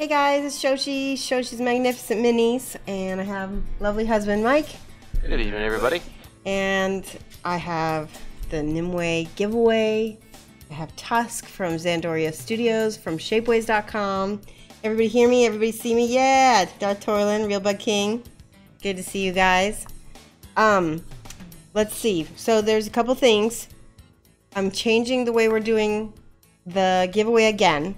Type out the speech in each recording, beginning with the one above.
Hey guys, it's Shoshi, Shoshi's Magnificent Minis, and I have lovely husband Mike. Good evening, everybody. And I have the Nimue giveaway. I have Tusk from Zandoria Studios from Shapeways.com. Everybody hear me? Everybody see me? Yeah! Darth Torlin, Real Bug King. Good to see you guys. Let's see. So there's a couple things. I'm changing the way we're doing the giveaway again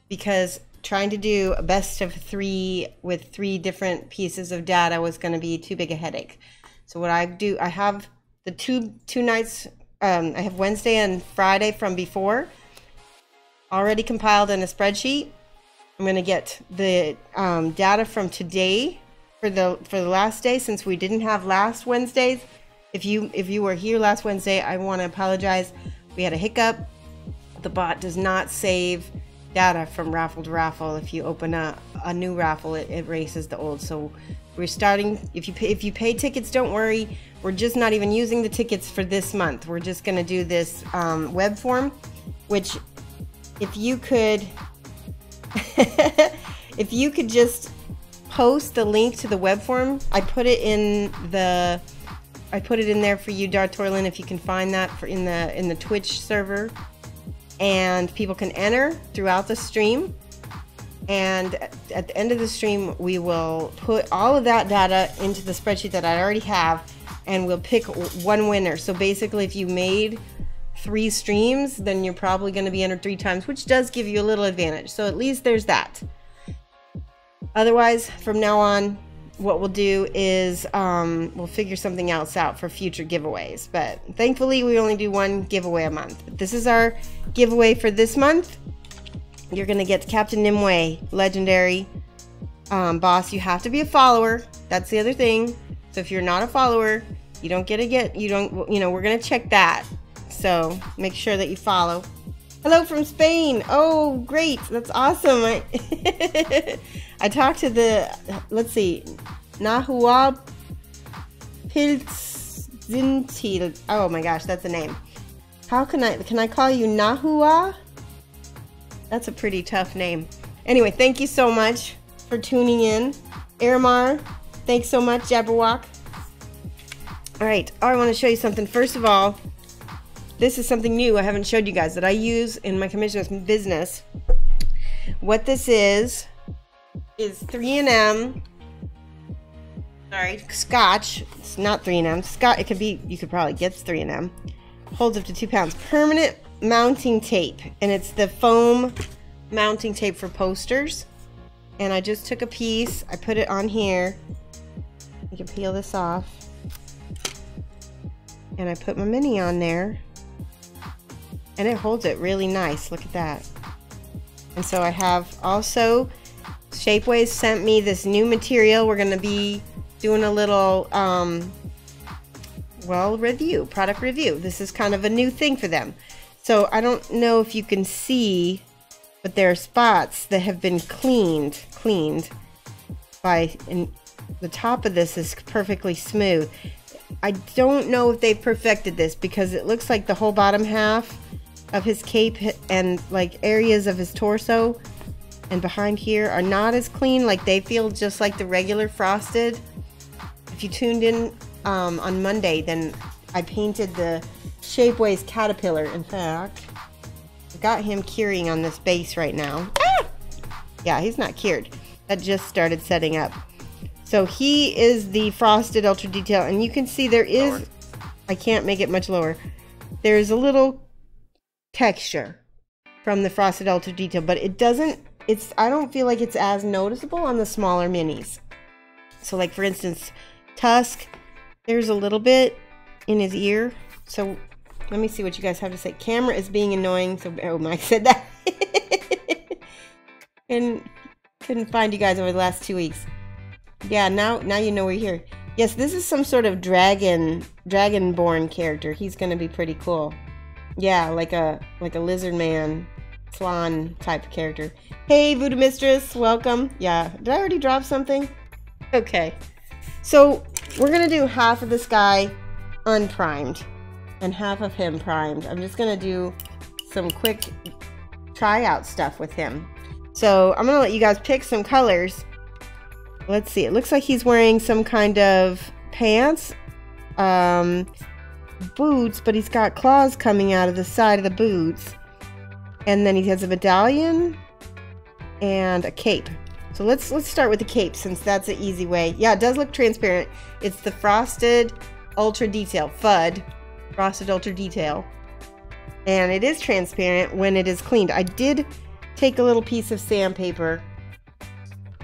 because trying to do a best of 3 with 3 different pieces of data was going to be too big a headache. So what I do, I have the two nights, I have Wednesday and Friday from before already compiled in a spreadsheet. I'm going to get the data from today for the last day, since we didn't have last Wednesdays. If you were here last Wednesday, I want to apologize. We had a hiccup. The bot does not save data from raffle to raffle. If you open a new raffle, it erases the old. So we're starting. If you pay tickets, don't worry. We're just not even using the tickets for this month. We're just going to do this web form, which if you could if you could just post the link to the web form. I put it in there for you, Darth Torlin, if you can find that in the Twitch server. And people can enter throughout the stream, and at the end of the stream we will put all of that data into the spreadsheet that I already have, and we'll pick one winner. So basically, if you made 3 streams, then you're probably going to be entered 3 times, which does give you a little advantage. So at least there's that. Otherwise, from now on, what we'll do is we'll figure something else out for future giveaways. But thankfully, we only do 1 giveaway a month. But this is our giveaway for this month. You're gonna get Captain Nimue, legendary boss. You have to be a follower. That's the other thing. So if you're not a follower, you don't we're gonna check that. So make sure that you follow. Hello from Spain. Oh, great. That's awesome. I talked to let's see, Nahua Pilzintil. Oh my gosh, that's a name. How can I call you Nahua? That's a pretty tough name. Anyway, thank you so much for tuning in. Airmar, thanks so much, Jabberwock. All right, I want to show you something. First of all, this is something new I haven't showed you guys that I use in my commissioner's business. What this is 3M. Sorry, Scotch. It's not 3M. Scotch. It could be. You could probably get 3M. Holds up to 2 pounds. Permanent mounting tape, and it's the foam mounting tape for posters. And I just took a piece. I put it on here. You can peel this off. And I put my mini on there. And it holds it really nice. Look at that. And so I have also, Shapeways sent me this new material. We're going to be doing a little, product review. This is kind of a new thing for them. So I don't know if you can see, but there are spots that have been cleaned and the top of this is perfectly smooth. I don't know if they've perfected this because it looks like the whole bottom half of his cape and like areas of his torso and behind here are not as clean. Like they feel just like the regular frosted. If you tuned in on Monday, then I painted the Shapeways caterpillar. In fact, I got him curing on this base right now. Ah! Yeah, he's not cured. That just started setting up. So he is the frosted ultra detail, and you can see there is lower. I can't make it much lower. There's a little texture from the frosted ultra detail, but it doesn't, I don't feel like it's as noticeable on the smaller minis. So like for instance, Tusk, there's a little bit in his ear. So let me see what you guys have to say. Camera is being annoying. So, oh, Mike said that. And couldn't find you guys over the last 2 weeks. Yeah, now you know we're here. Yes, this is some sort of dragonborn character. He's gonna be pretty cool. Yeah, like a lizard man, swan type character. Hey, Voodoo Mistress, welcome. Yeah, did I already drop something? Okay, so we're gonna do half of this guy unprimed and half of him primed. I'm just gonna do some quick tryout stuff with him. So I'm gonna let you guys pick some colors. Let's see, it looks like he's wearing some kind of pants, boots, but he's got claws coming out of the side of the boots. And then he has a medallion and a cape. So let's start with the cape, since that's an easy way. Yeah, it does look transparent. It's the Frosted Ultra Detail, FUD, Frosted Ultra Detail. And it is transparent when it is cleaned. I did take a little piece of sandpaper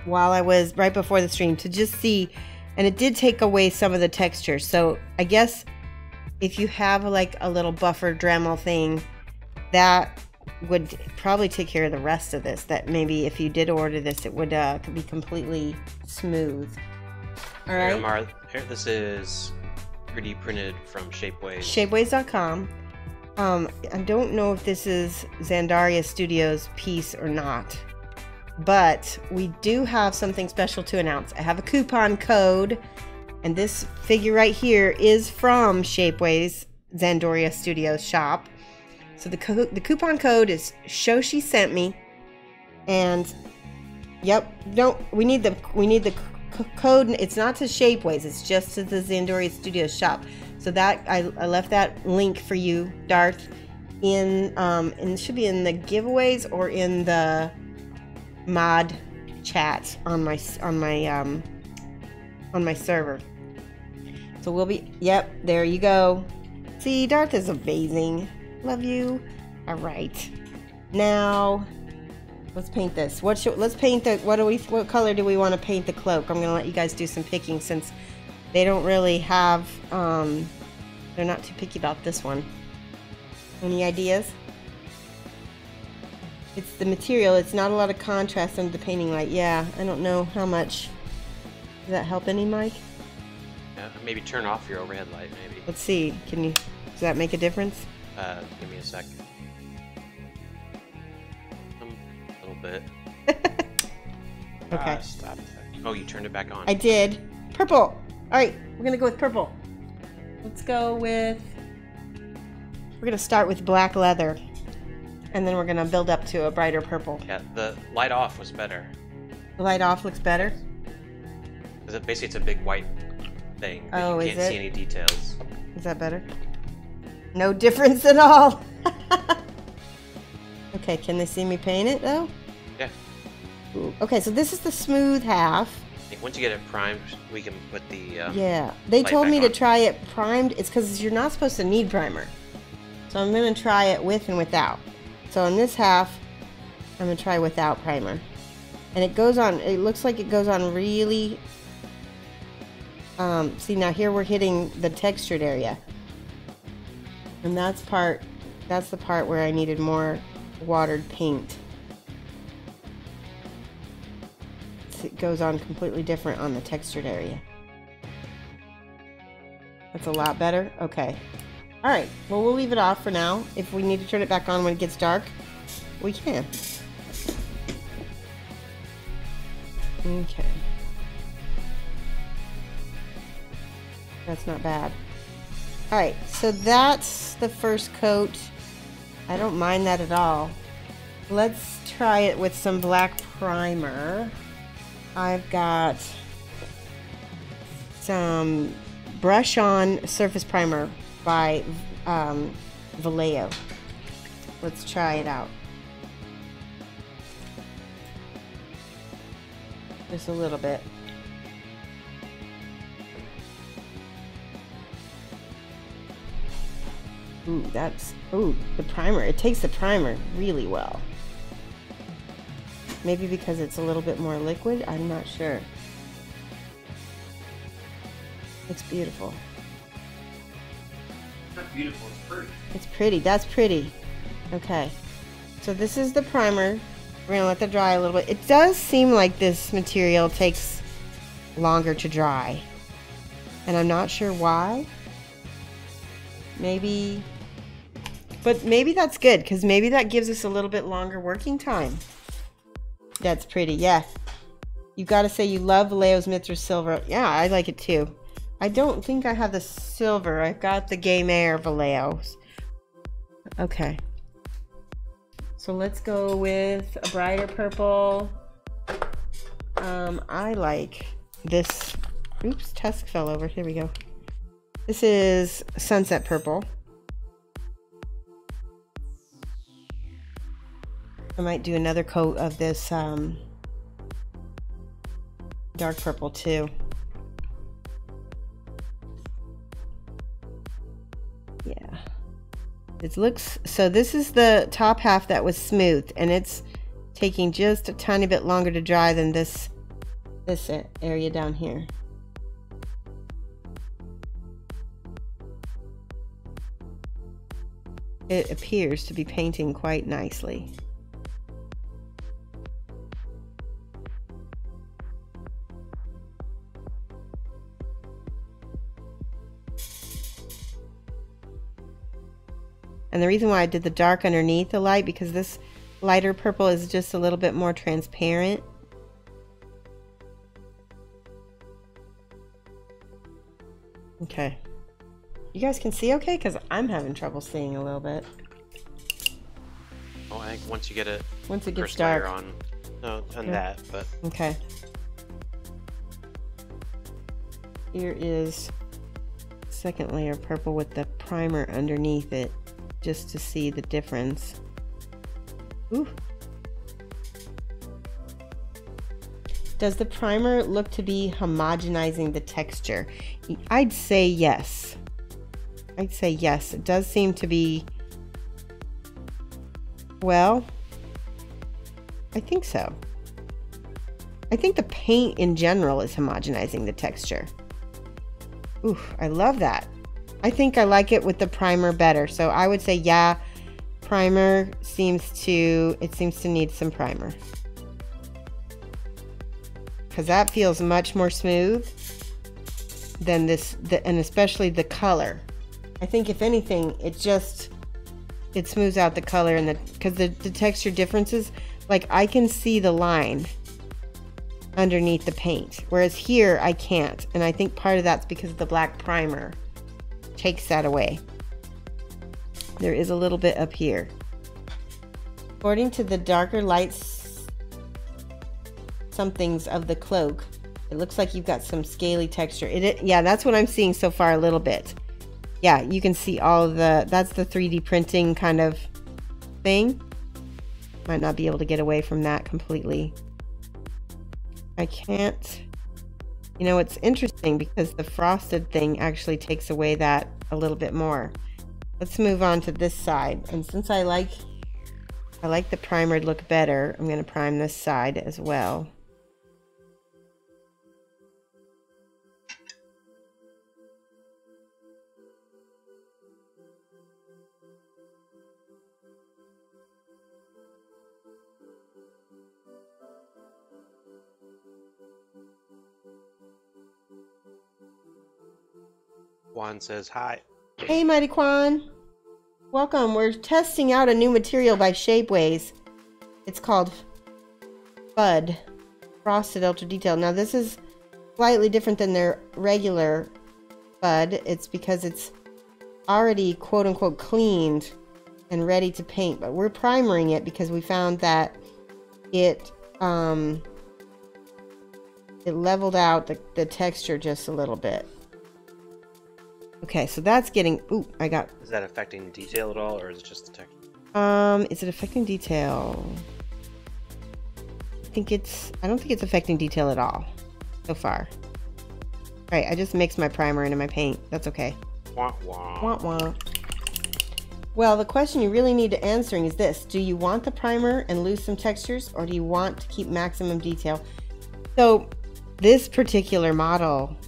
while I was right before the stream to just see, and it did take away some of the texture. So I guess if you have like a little buffer Dremel thing, that would probably take care of the rest of this. That maybe if you did order this, it would be completely smooth. All right. Mar, this is 3D printed from Shapeways. Shapeways.com. I don't know if this is Zandoria Studios piece or not, but we do have something special to announce. I have a coupon code, and this figure right here is from Shapeways Zandoria Studios shop. So the coupon code is Shoshi Sent Me, and yep, we need the code. It's not to Shapeways, it's just to the Zandoria Studios shop. So that I left that link for you, Darth, and it should be in the giveaways or in the mod chat on my server. So we'll be, yep, there you go. See, Darth is amazing. Love you. All right, now let's paint this. Let's paint the, what color do we want to paint the cloak? I'm gonna let you guys do some picking, since they don't really have, they're not too picky about this one. Any ideas? It's the material. It's not a lot of contrast under the painting light. Yeah, I don't know how much. Does that help any, Mike? Yeah, maybe turn off your overhead light, maybe. Let's see. Does that make a difference? Give me a sec. A little bit. Okay. Stop. Oh, you turned it back on. I did. Purple. All right, we're gonna go with purple. Let's go with. We're gonna start with black leather, and then we're gonna build up to a brighter purple. Yeah, the light off was better. The light off looks better. Because basically it's a big white thing. But Oh, you is can't see it? any details. Is that better? No difference at all. Okay, can they see me paint it though? Yeah. Ooh. Okay, so this is the smooth half. I think once you get it primed, we can put the yeah, they light told back me to on. try it primed. It's because you're not supposed to need primer. So I'm going to try it with and without. So in this half, I'm going to try without primer. And it goes on, it looks like it goes on really... see, now here we're hitting the textured area. And that's the part where I needed more watered paint. It goes on completely different on the textured area. That's a lot better. Okay. All right. Well, we'll leave it off for now. If we need to turn it back on when it gets dark, we can. Okay. That's not bad. All right. So that's the first coat. I don't mind that at all. Let's try it with some black primer. I've got some Brush On Surface Primer by Vallejo. Let's try it out. Just a little bit. Ooh, the primer. It takes the primer really well. Maybe because it's a little bit more liquid, I'm not sure. It's beautiful. It's not beautiful, it's pretty. It's pretty, that's pretty. Okay, so this is the primer. We're gonna let that dry a little bit. It does seem like this material takes longer to dry. And I'm not sure why. Maybe, but maybe that's good, because maybe that gives us a little bit longer working time. That's pretty, yeah. You gotta say you love Vallejo's Mithras Silver. Yeah, I like it too. I don't think I have the silver. I've got the Game Air Vallejo's. Okay. So let's go with a brighter purple. I like this. Oops, Tusk fell over. Here we go. This is Sunset Purple. I might do another coat of this dark purple too. Yeah. It looks, so this is the top half that was smooth, and it's taking just a tiny bit longer to dry than this area down here. It appears to be painting quite nicely. And the reason why I did the dark underneath the light, because this lighter purple is just a little bit more transparent. Okay. You guys can see okay? Because I'm having trouble seeing a little bit. Oh, I think once you get it, once it gets first dark. layer on, no, on that, but okay. Here is second layer purple with the primer underneath it, just to see the difference. Ooh. Does the primer look to be homogenizing the texture? I'd say yes. I'd say yes. It does seem to be, well, I think so. I think the paint in general is homogenizing the texture. Ooh, I love that. I think I like it with the primer better. So I would say, yeah, primer seems to need some primer. Because that feels much more smooth than this, and especially the color. I think if anything, it smooths out the color, and because the texture differences, like I can see the line underneath the paint, whereas here I can't, and I think part of that's because the black primer takes that away. There is a little bit up here. According to the darker lights somethings of the cloak, it looks like you've got some scaly texture. Yeah, that's what I'm seeing so far a little bit. Yeah, you can see all that's the 3D printing kind of thing. Might not be able to get away from that completely. I can't, you know, it's interesting because the frosted thing actually takes away that a little bit more. Let's move on to this side. And since I like the primered look better, I'm going to prime this side as well. Juan says hi. Hey, Mighty Quan. Welcome. We're testing out a new material by Shapeways. It's called Bud Frosted Ultra Detail. Now, this is slightly different than their regular Bud. It's because it's already quote-unquote cleaned and ready to paint. But we're primering it because we found that it leveled out the texture just a little bit. Okay, so that's getting, ooh, Is that affecting detail at all, or is it just the texture? Is it affecting detail? I don't think it's affecting detail at all so far. All right, I just mixed my primer into my paint. That's okay. Wah, wah. Wah, wah. Well, the question you really need to answering is this. Do you want the primer and lose some textures, or do you want to keep maximum detail? So this particular model,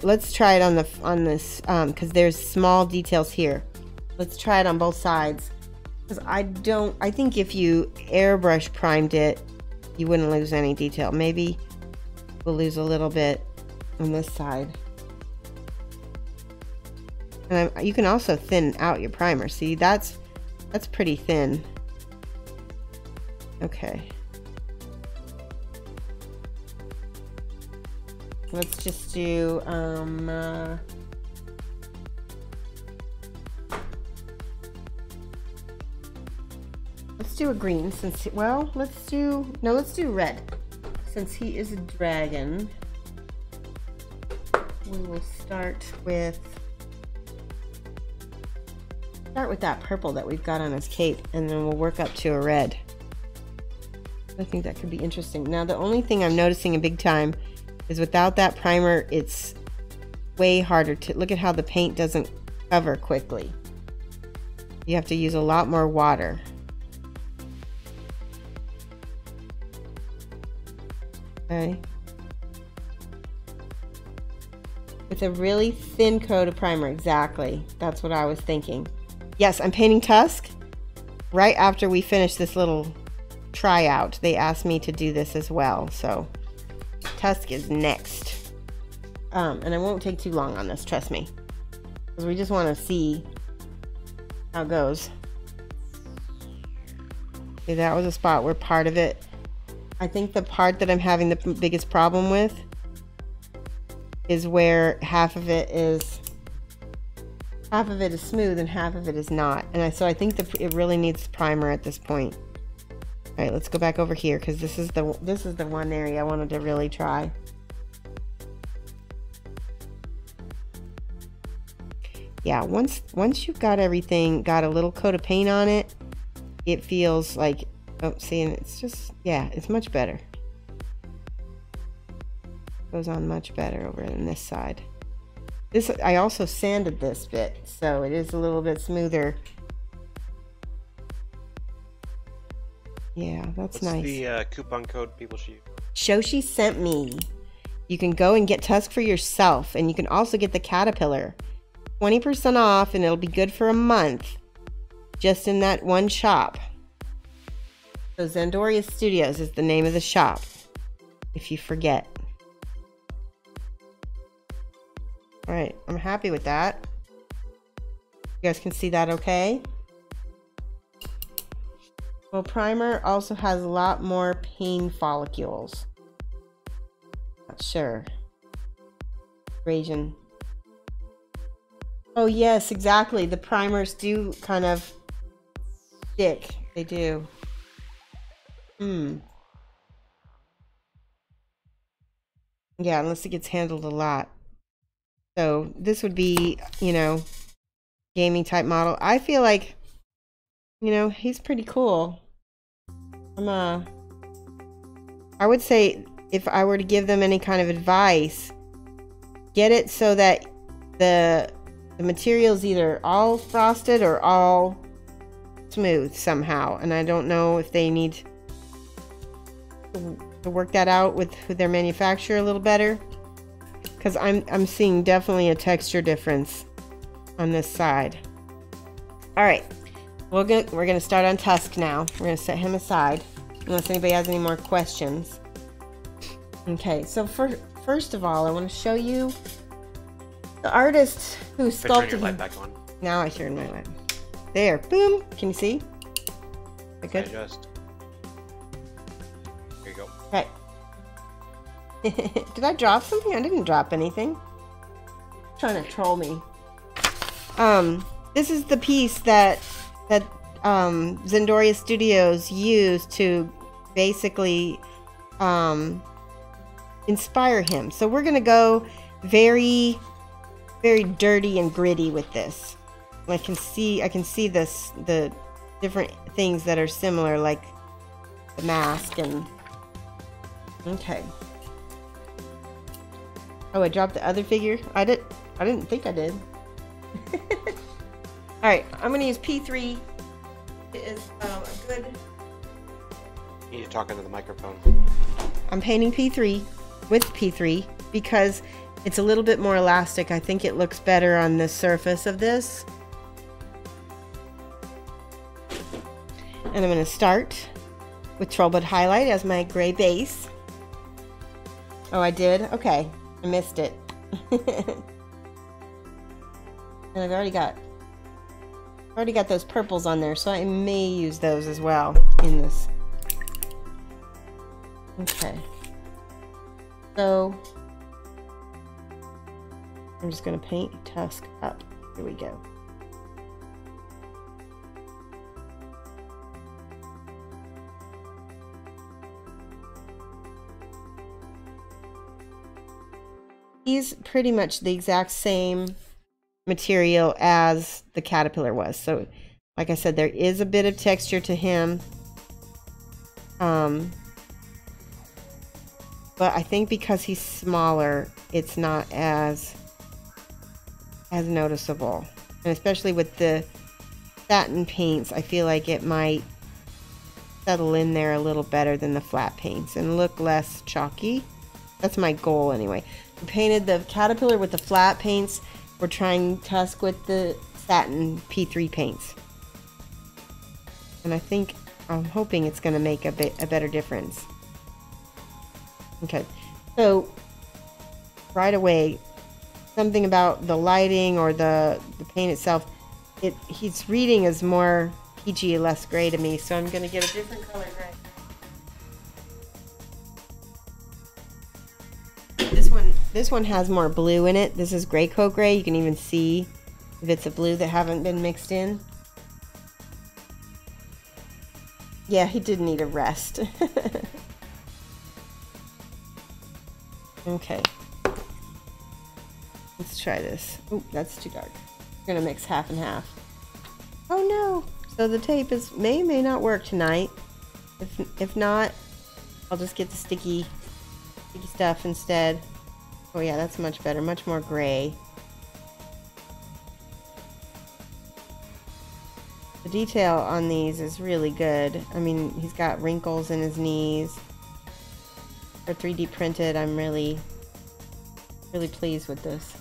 let's try it on this because there's small details here. Let's try it on both sides, because I think if you airbrush primed it, you wouldn't lose any detail. Maybe we'll lose a little bit on this side. And you can also thin out your primer. See, that's pretty thin. Okay. Let's just do let's let's do a green since, well, let's do red. Since he is a dragon, we will start with that purple that we've got on his cape, and then we'll work up to a red. I think that could be interesting. Now, the only thing I'm noticing in big time is without that primer, it's way harder to, look at how the paint doesn't cover quickly. You have to use a lot more water. Okay. With a really thin coat of primer, exactly. That's what I was thinking. Yes, I'm painting Tusk. Right after we finish this little tryout, they asked me to do this as well. So Tusk is next. And I won't take too long on this, trust me. Because we just want to see how it goes. Okay, that was a spot where part of it, I think the part that I'm having the biggest problem with is where half of it is smooth and half of it is not. And so I think it really needs primer at this point. All right, let's go back over here because this is the one area I wanted to really try. Yeah, once you've got everything, got a little coat of paint on it, it feels like, oh, see, and it's just, yeah, it's much better. Goes on much better over on this side. This, I also sanded this bit, so it is a little bit smoother. Yeah, that's nice. What's the coupon code people should use? Shoshi sent me. You can go and get Tusk for yourself, and you can also get the Caterpillar. 20% off, and it'll be good for a month. Just in that one shop. So Zandoria Studios is the name of the shop, if you forget. All right, I'm happy with that. You guys can see that okay? Well, primer also has a lot more pain follicles. Not sure. Abrasion. Oh yes, exactly. The primers do kind of stick. They do. Yeah, unless it gets handled a lot. So this would be, you know, gaming type model. I feel like, you know, he's pretty cool. I would say if I were to give them any kind of advice, get it so that the material's either all frosted or all smooth somehow. And I don't know if they need to work that out with their manufacturer a little better. Because I'm seeing definitely a texture difference on this side. All right, we're gonna start on Tusk now. We're gonna set him aside unless anybody has any more questions. Okay, so first of all, I want to show you the artist who sculpted. Turn your light back on. Now I turned my light. There, boom. Can you see? Is that good? Adjust. Here you go. Okay. Did I drop something? I didn't drop anything. Trying to troll me. This is the piece that Zandoria Studios used to basically inspire him. So we're gonna go very, very dirty and gritty with this. I can see the different things that are similar, like the mask and. Okay. Oh, I dropped the other figure. I didn't think I did. All right, I'm gonna use P3. It is a good. You need to talk into the microphone. I'm painting P3 with P3 because it's a little bit more elastic. I think it looks better on the surface of this. And I'm gonna start with Trollbud Highlight as my gray base. Oh, I did? Okay. I missed it. And I've already got those purples on there, so I may use those as well in this. Okay. So I'm just gonna paint Tusk up. Here we go. He's pretty much the exact same material as the caterpillar was. So, like I said, there is a bit of texture to him. But I think because he's smaller, it's not as noticeable. And especially with the satin paints, I feel like it might settle in there a little better than the flat paints and look less chalky. That's my goal anyway. We painted the caterpillar with the flat paints. We're trying Tusk with the satin P3 paints. And I'm hoping it's going to make a better difference. Okay, so right away, something about the lighting or the paint itself, he's reading as more peachy, less gray to me, so I'm going to get a different color gray. This one has more blue in it. This is gray coat gray. You can even see bits of blue that haven't been mixed in. Yeah, he did need a rest. Okay. Let's try this. Oh, that's too dark. We're gonna mix half and half. Oh no! So the tape may not work tonight. If not, I'll just get the sticky stuff instead. Oh yeah, that's much better. Much more gray. The detail on these is really good. I mean, he's got wrinkles in his knees. For 3D printed, I'm really pleased with this.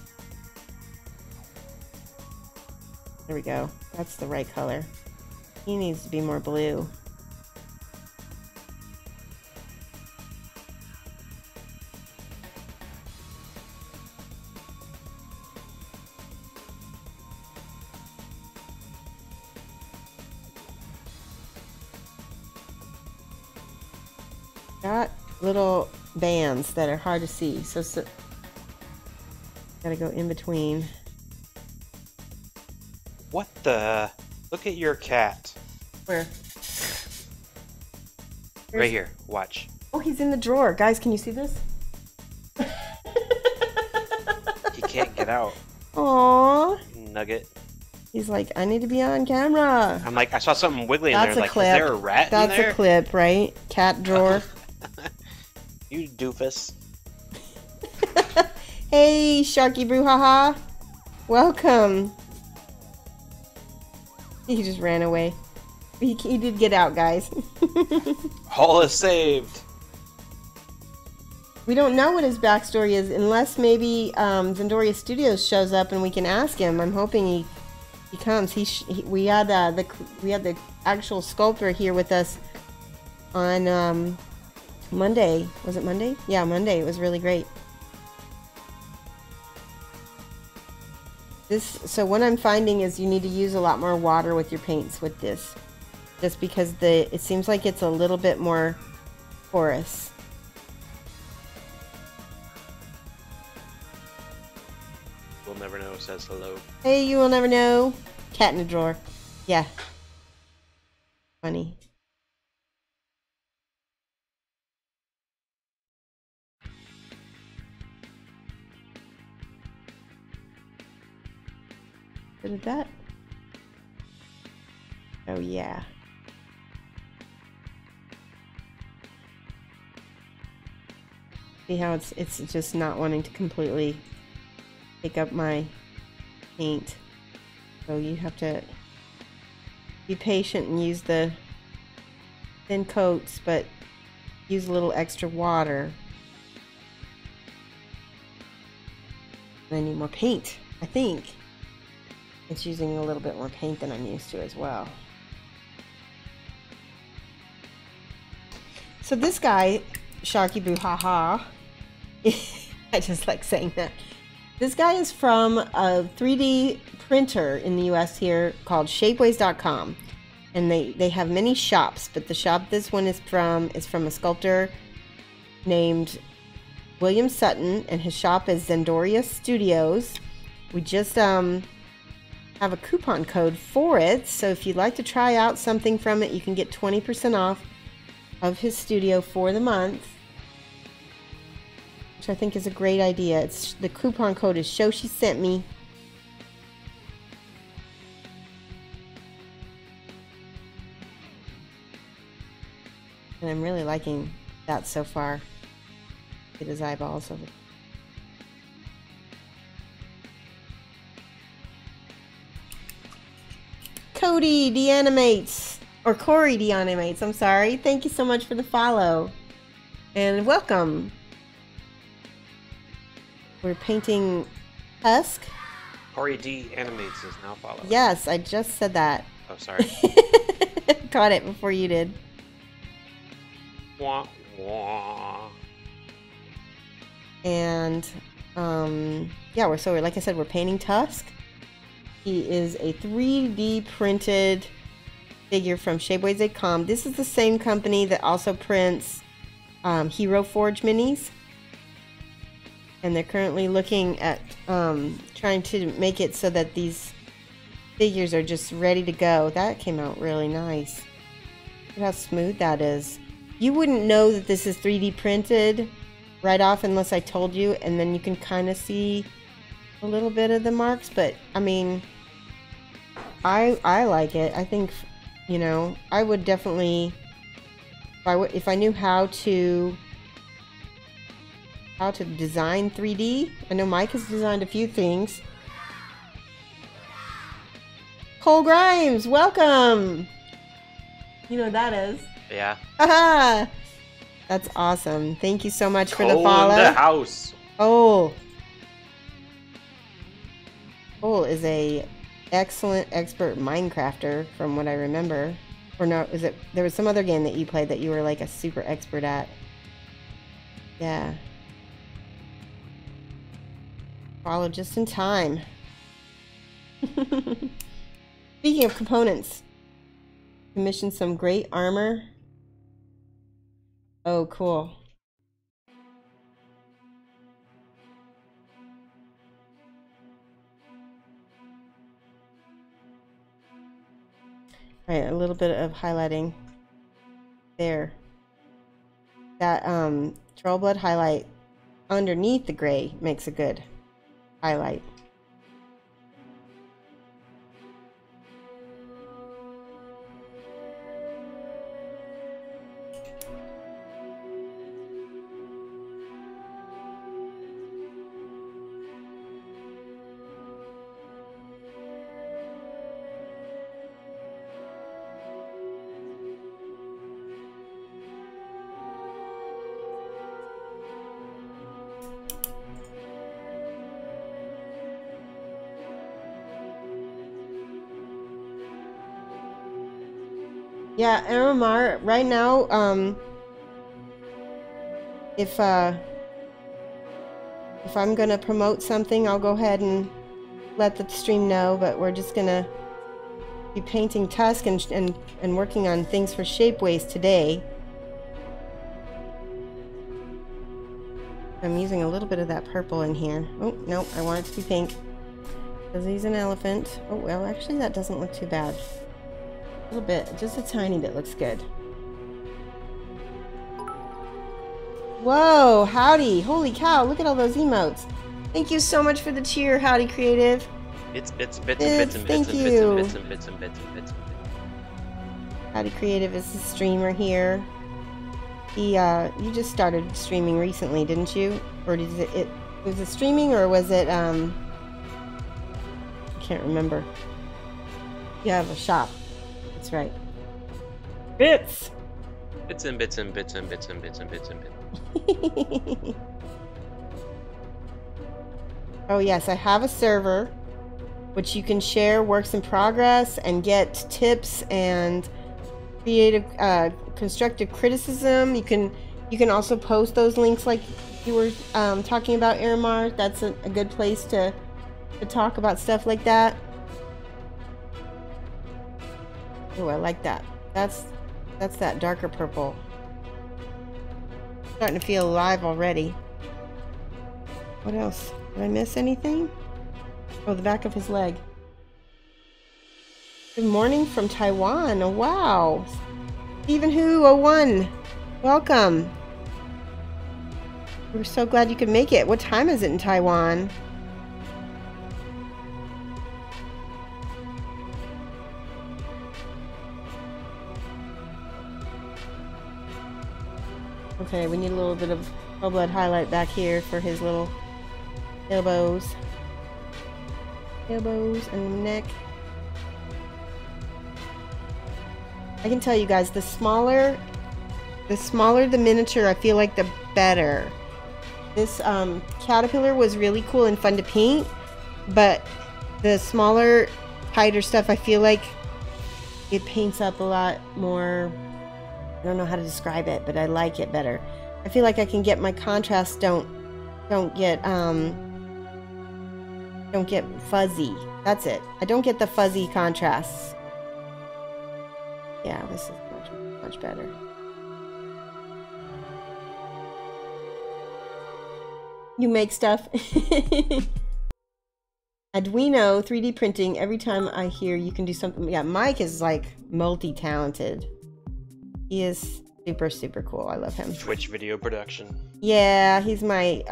There we go. That's the right color. He needs to be more blue. Got little bands that are hard to see, so gotta go in between. What the? Look at your cat. Where? Right here. Watch. Oh, he's in the drawer. Guys, can you see this? He can't get out. Aww. Nugget. He's like, I need to be on camera. I'm like, I saw something wiggly in That's there. a Like, clip. is there a rat in there? That's a clip, right? Cat drawer. You doofus. Hey, Sharky Brouhaha. Welcome. He just ran away. He did get out, guys. All is saved. We don't know what his backstory is unless maybe Zandoria Studios shows up and we can ask him. I'm hoping he comes. We had the actual sculptor here with us on Monday. Was it Monday? Yeah, Monday. It was really great. So what I'm finding is you need to use a lot more water with your paints with this, just because it seems like it's a little bit more porous. We'll never know says hello. Hey, you will never know. Cat in a drawer. Yeah. Funny. Look at that. Oh yeah. See how it's just not wanting to completely take up my paint. So you have to be patient and use the thin coats, but use a little extra water. And I need more paint, I think. It's using a little bit more paint than I'm used to as well. So this guy, Sharky Boo Haha, I just like saying that. This guy is from a 3D printer in the US here called Shapeways.com. And they have many shops, but the shop this one is from a sculptor named William Sutton, and his shop is Zandoria Studios. We just have a coupon code for it, so if you'd like to try out something from it, you can get 20% off of his studio for the month. which I think is a great idea. It's the coupon code is Shoshi Sent Me. And I'm really liking that so far. Get his eyeballs over. Cody deanimates, or Corey deanimates, I'm sorry. Thank you so much for the follow. And welcome. We're painting Tusk. Corey D animates is now following. Yes, I just said that. Oh, sorry. Caught it before you did. Wah, wah. And yeah, we're like I said, we're painting Tusk. He is a 3D printed figure from Shapeways.com. This is the same company that also prints Hero Forge minis. And they're currently looking at trying to make it so that these figures are just ready to go. That came out really nice. Look at how smooth that is. You wouldn't know that this is 3D printed right off unless I told you, and then you can kind of see a little bit of the marks, but I mean, I like it. I think, you know, I would definitely, if I knew how to design 3D. I know Mike has designed a few things. Cole Grimes, welcome. You know what that is? Yeah. Aha! That's awesome. Thank you so much for the follow. In the house. Cole is a excellent expert Minecrafter, from what I remember. Or no, is it? There was some other game that you played that you were like a super expert at. Yeah. Follow just in time. Speaking of components, commissioned some great armor. Oh, cool. All right, a little bit of highlighting there. That troll blood highlight underneath the gray makes a good highlight. Yeah, Aramar, right now, if I'm gonna promote something, I'll go ahead and let the stream know, but we're just gonna be painting Tusk and working on things for Shapeways today. I'm using a little bit of that purple in here. Oh, no, I want it to be pink. Because he's an elephant. Oh, well, actually, that doesn't look too bad. A little bit, just a tiny bit looks good. Whoa, howdy. Holy cow, look at all those emotes. Thank you so much for the cheer, Howdy Creative. Bits and bits and bits and bits and bits and bits and bits and bits and bits. Howdy Creative is the streamer here. He, you just started streaming recently, didn't you? Or was it streaming, or was it, I can't remember. You have a shop. That's right. Bits! Bits and bits and bits and bits and bits and bits and bits. Oh yes, I have a server which you can share works in progress and get tips and creative constructive criticism. You can also post those links like you were talking about, Aramar. That's a good place to talk about stuff like that. Oh, I like that. That's that darker purple. Starting to feel alive already. What else? Did I miss anything? Oh, the back of his leg. Good morning from Taiwan. Oh, wow. Stephen Hu 01. Welcome. We're so glad you could make it. What time is it in Taiwan? Okay, we need a little bit of full blood highlight back here for his little elbows. Elbows and neck. I can tell you guys, the smaller the miniature, I feel like the better. This caterpillar was really cool and fun to paint, but the smaller, tighter stuff, I feel like it paints up a lot more. I don't know how to describe it, but I like it better. I feel like I can get my contrasts don't get fuzzy. That's it. I don't get the fuzzy contrasts. Yeah, this is much better. You make stuff. Arduino 3D printing. Every time I hear you can do something. Yeah, Mike is like multi-talented. He is super, super cool. I love him. Twitch video production. Yeah, he's my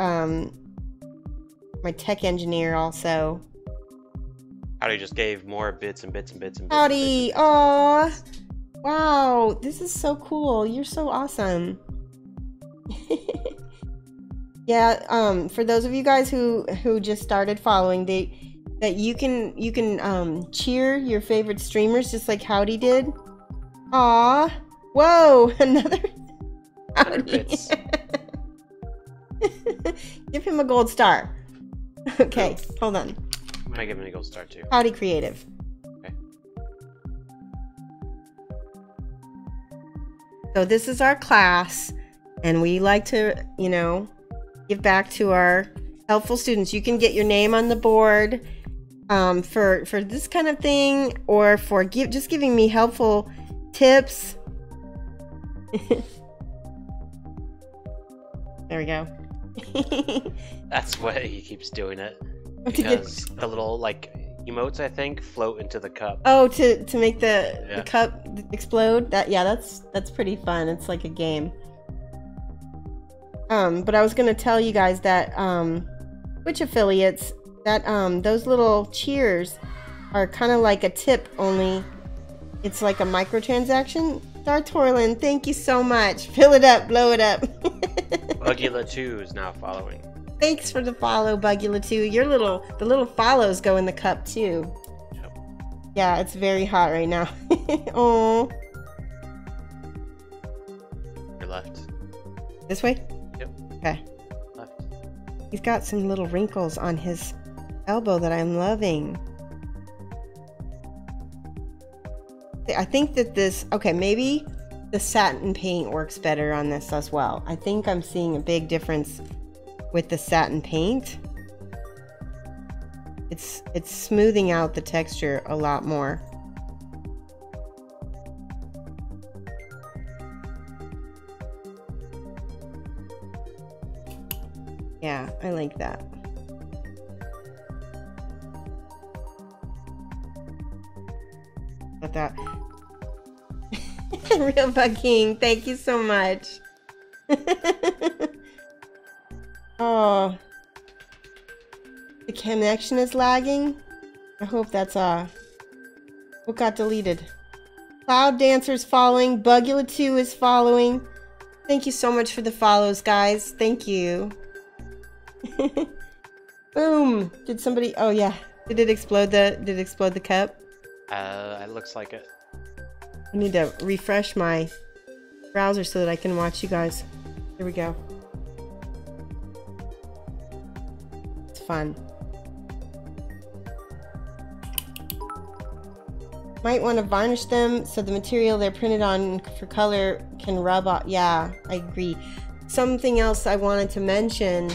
my tech engineer also. Howdy just gave more bits and bits and bits and bits. Howdy! Aww! Wow, this is so cool. You're so awesome. Yeah, for those of you guys who just started following, that you can cheer your favorite streamers just like Howdy did. Aw! Whoa! Another bits. Give him a gold star. Okay, hold on. I might give him a gold star too. Howdy Creative. Okay. So this is our class, and we like to, you know, give back to our helpful students. You can get your name on the board for this kind of thing, or for just giving me helpful tips. There we go. That's why he keeps doing it. Because the little like emotes, I think, float into the cup. Oh, to make the cup explode. That's pretty fun. It's like a game. But I was gonna tell you guys that Twitch affiliates, that those little cheers are kind of like a tip, only it's like a microtransaction. Dartorlin, thank you so much. Fill it up, blow it up. Bugula2 is now following. Thanks for the follow, Bugula2. The little follows go in the cup too. Yep. Yeah, it's very hot right now. Oh. Your left. This way? Yep. Okay. Left. He's got some little wrinkles on his elbow that I'm loving. I think that this, okay, maybe the satin paint works better on this as well. I think I'm seeing a big difference with the satin paint. It's smoothing out the texture a lot more. Yeah, I like that. Like that. Real Bug King, thank you so much. Oh, the connection is lagging. I hope that's what got deleted. Cloud Dancer's following. Bugula2 is following. Thank you so much for the follows, guys. Thank you. Boom. Did somebody? Oh yeah. Did it explode the cup? It looks like it. I need to refresh my browser so that I can watch you guys. Here we go. It's fun. Might want to varnish them so the material they're printed on for color can rub off. Yeah, I agree. Something else I wanted to mention,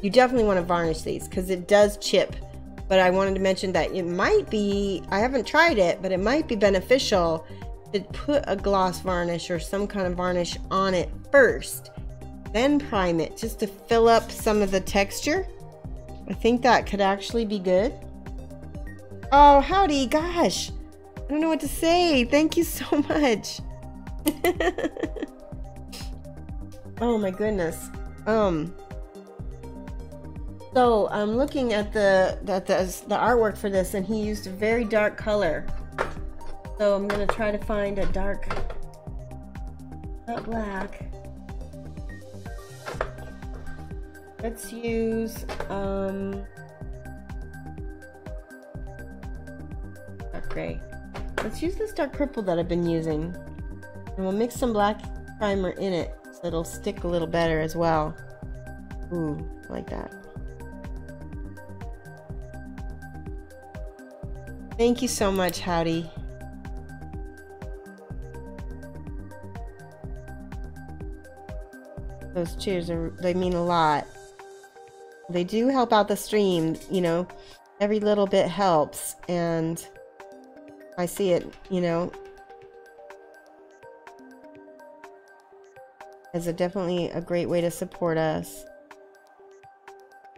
you definitely want to varnish these because it does chip. But I wanted to mention that it might be, I haven't tried it, but it might be beneficial to put a gloss varnish or some kind of varnish on it first, then prime it just to fill up some of the texture. I think that could actually be good. Oh, howdy, gosh. I don't know what to say. Thank you so much. Oh my goodness. So I'm looking at the artwork for this, and he used a very dark color. So I'm gonna try to find a dark, not black. Let's use dark gray. Let's use this dark purple that I've been using, and we'll mix some black primer in it so it'll stick a little better as well. Ooh, I like that. Thank you so much, Howdy. Those cheers they mean a lot. They do help out the stream, you know, every little bit helps, and I see it, you know, as definitely a great way to support us.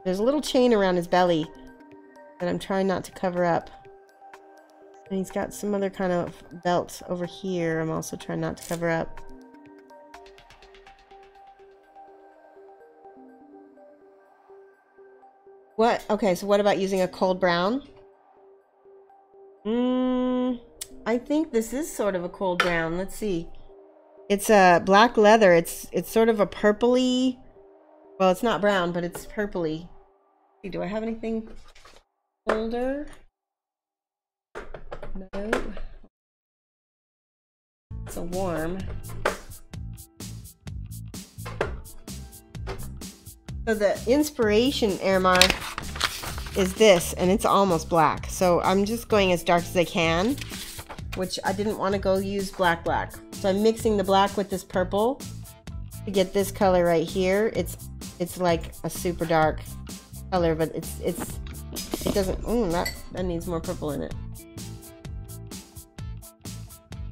There's a little chain around his belly that I'm trying not to cover up. And he's got some other kind of belt over here I'm also trying not to cover up. What? Okay, so what about using a cold brown? I think this is sort of a cold brown. Let's see. It's a black leather. It's sort of a purpley. Well, it's not brown, but it's purpley. Let's see, do I have anything colder? No. It's a warm. So the inspiration Airmar is this, and it's almost black. So I'm just going as dark as I can, which I didn't want to go use black. So I'm mixing the black with this purple to get this color right here. It's like a super dark color, but it doesn't. That needs more purple in it.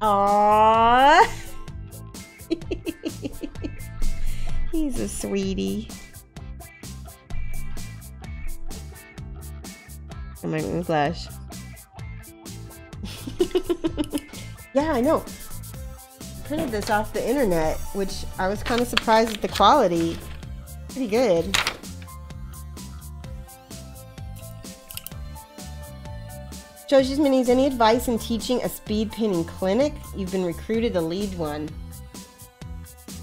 Aww. He's a sweetie. I might make me blush. Yeah, I know. I printed this off the internet, which I was kind of surprised at the quality. Pretty good. Joshi's Minis, any advice in teaching a speed painting clinic? You've been recruited to lead one.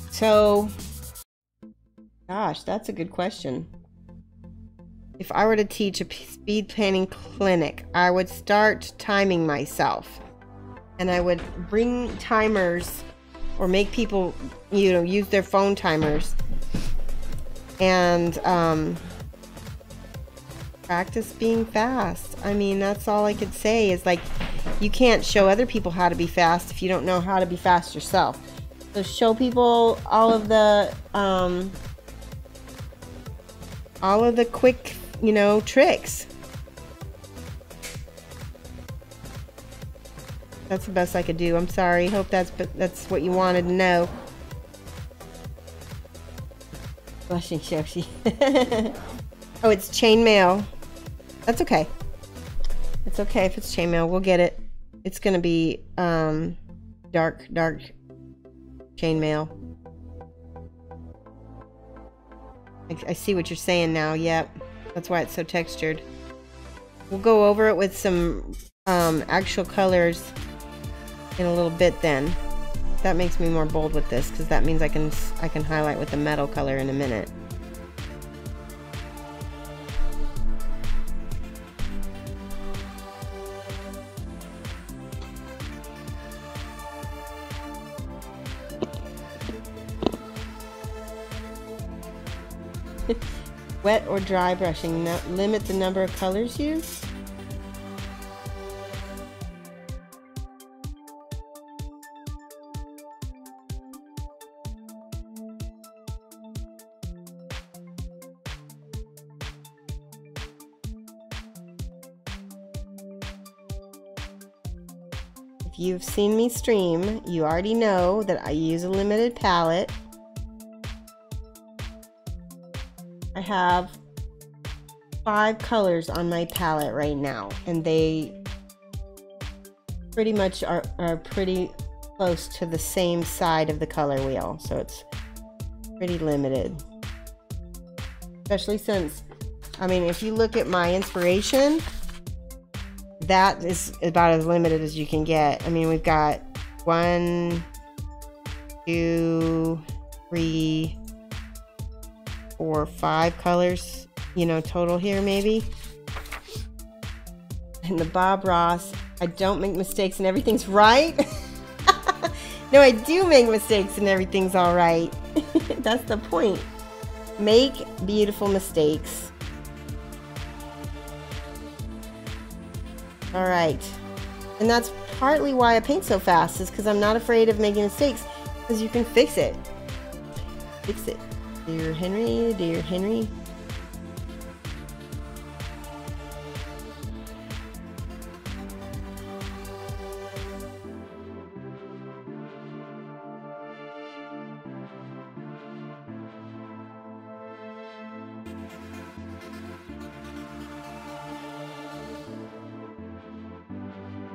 So, gosh, that's a good question. If I were to teach a speed painting clinic, I would start timing myself. And I would bring timers or make people, you know, use their phone timers. And practice being fast. I mean, that's all I could say is, like, you can't show other people how to be fast if you don't know how to be fast yourself. So show people all of the quick, you know, tricks. That's the best I could do. I'm sorry. Hope that's what you wanted to know. Blushing Shoshi. Oh, it's chainmail. That's okay. It's okay if it's chainmail. We'll get it. It's gonna be dark chainmail. I see what you're saying now. Yep. That's why it's so textured. We'll go over it with some actual colors in a little bit then. That makes me more bold with this because that means I can highlight with the metal color in a minute. Wet or dry brushing, limit the number of colors used. If you've seen me stream, you already know that I use a limited palette. I have 5 colors on my palette right now, and they pretty much are pretty close to the same side of the color wheel, so it's pretty limited. Especially since I mean, if you look at my inspiration, that is about as limited as you can get. I mean, we've got 1, 2, 3, 4, 5 colors, you know, total here maybe. And the Bob Ross, I don't make mistakes and everything's right. No, I do make mistakes and everything's all right. That's the point. Make beautiful mistakes. All right. And that's partly why I paint so fast, is because I'm not afraid of making mistakes, because you can fix it. Fix it. Dear Henry, dear Henry.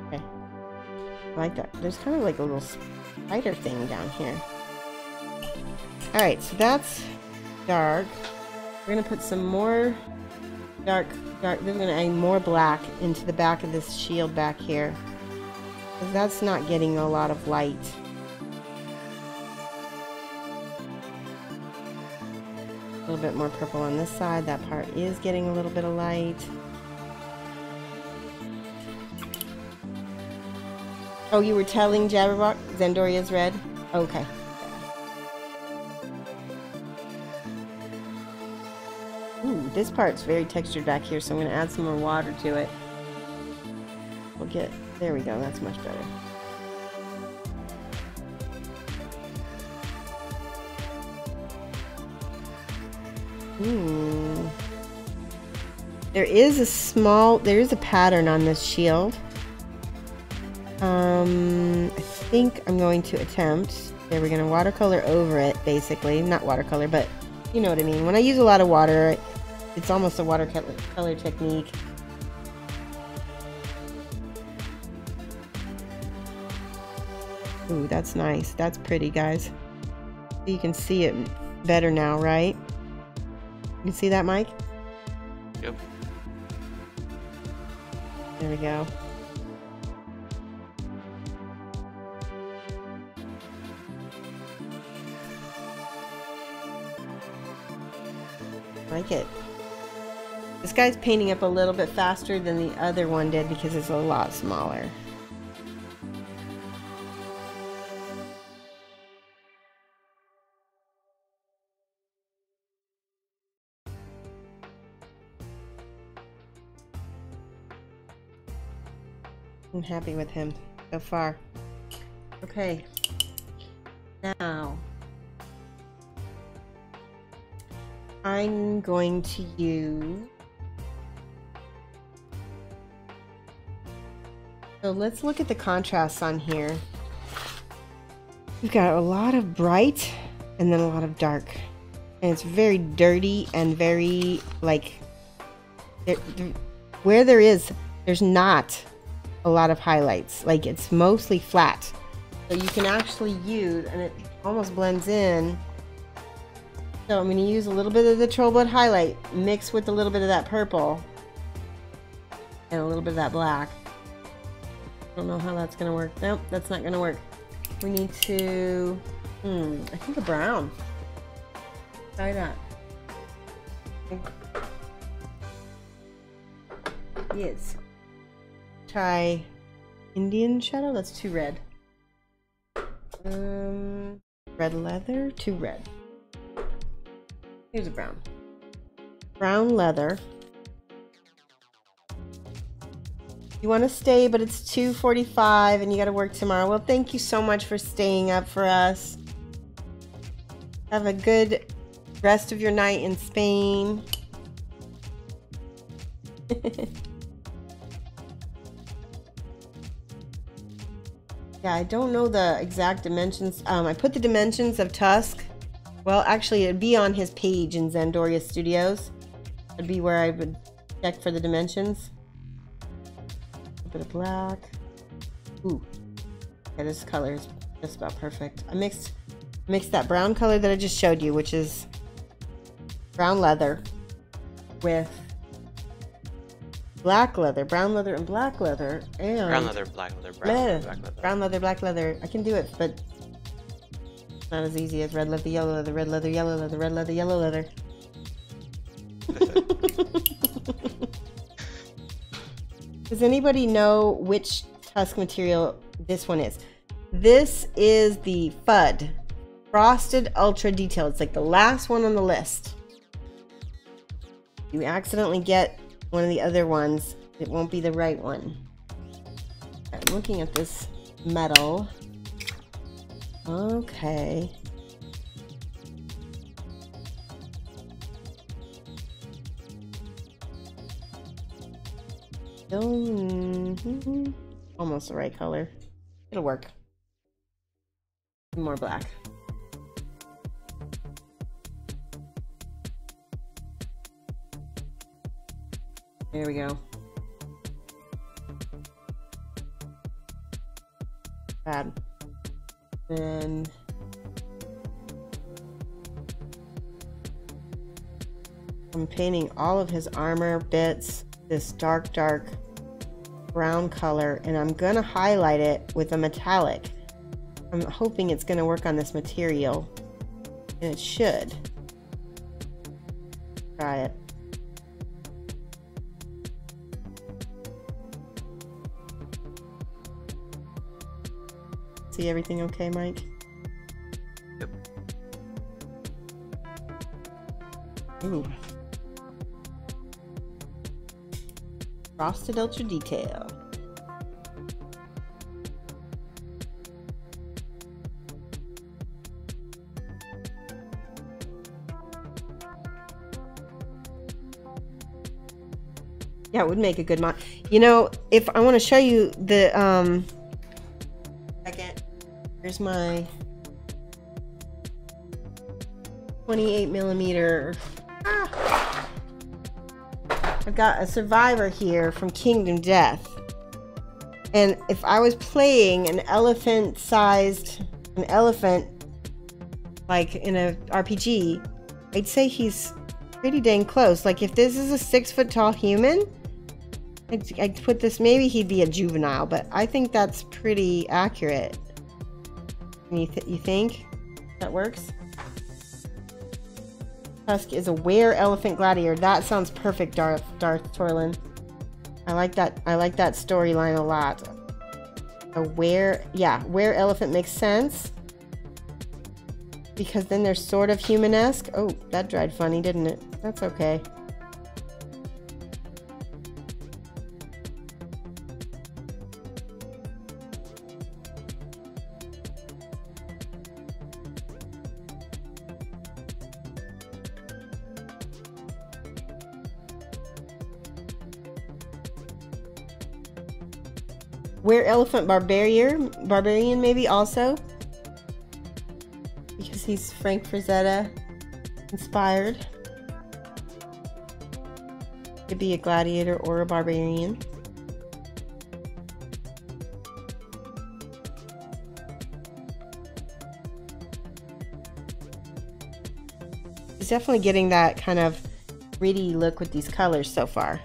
Okay. I like that. There's kind of like a little spider thing down here. Alright, so that's dark. We're going to put some more dark. We're going to add more black into the back of this shield back here, because that's not getting a lot of light. A little bit more purple on this side. That part is getting a little bit of light. Oh, you were telling Jabberwock Zandoria's red? Okay. Ooh, this part's very textured back here, so I'm going to add some more water to it. We'll get, there we go, that's much better. There is a pattern on this shield. I think I'm going to attempt, okay, we're going to watercolor over it, basically. Not watercolor, but you know what I mean. When I use a lot of water, it's almost a watercolor technique. Ooh, that's nice. That's pretty, guys. You can see it better now, right? You see that, Mike? Yep. There we go. Like it. This guy's painting up a little bit faster than the other one did because it's a lot smaller. I'm happy with him so far. Okay. Now I'm going to use, so let's look at the contrasts on here. We've got a lot of bright and then a lot of dark, and it's very dirty and very like where there's not a lot of highlights, like it's mostly flat, so you can actually use, and it almost blends in. So I'm going to use a little bit of the Troll Blood highlight mixed with a little bit of that purple and a little bit of that black. I don't know how that's going to work. Nope, that's not going to work. We need to, I think a brown. Try that. Yes. Try Indian Shadow. That's too red. Red leather, too red. Here's a brown. Brown leather. You want to stay, but it's 2:45 and you got to work tomorrow. Well, thank you so much for staying up for us. Have a good rest of your night in Spain. Yeah, I don't know the exact dimensions. I put the dimensions of Tusk. Well, actually, it'd be on his page in Zandoria Studios. It'd be where I would check for the dimensions. A bit of black. Ooh. Yeah, this color is just about perfect. I mixed that brown color that I just showed you, which is brown leather, with black leather, brown leather, and black leather, and brown leather, black leather, brown leather, black leather. Brown leather, black leather. I can do it, but it's not as easy as red leather, yellow leather, red leather, yellow leather, red leather, yellow leather. Does anybody know which tusk material this one is? This is the FUD, Frosted Ultra Detail. It's like the last one on the list. You accidentally get one of the other ones, it won't be the right one. I'm looking at this metal. Okay. Almost the right color. It'll work. More black. There we go. Bad. Then I'm painting all of his armor bits this dark brown color, and I'm gonna highlight it with a metallic. I'm hoping it's gonna work on this material, and it should. Try it. See everything okay, Mike? Yep. Ooh. Frosted Ultra Detail. Yeah, it would make a good mod. You know, if I want to show you the second, here's my 28mm. I've got a survivor here from Kingdom Death. And if I was playing an elephant like in a RPG, I'd say he's pretty dang close. Like if this is a 6-foot tall human, I'd put this, maybe he'd be a juvenile, but I think that's pretty accurate. You think that works? Tusk is a were-elephant gladiator. That sounds perfect, Darth Torlin. I like that storyline a lot. A were-elephant makes sense. Because then they're sort of human-esque. Oh, that dried funny, didn't it? That's okay. Were-elephant barbarian maybe also. Because he's Frank Frazetta inspired. Could be a gladiator or a barbarian. He's definitely getting that kind of gritty look with these colors so far.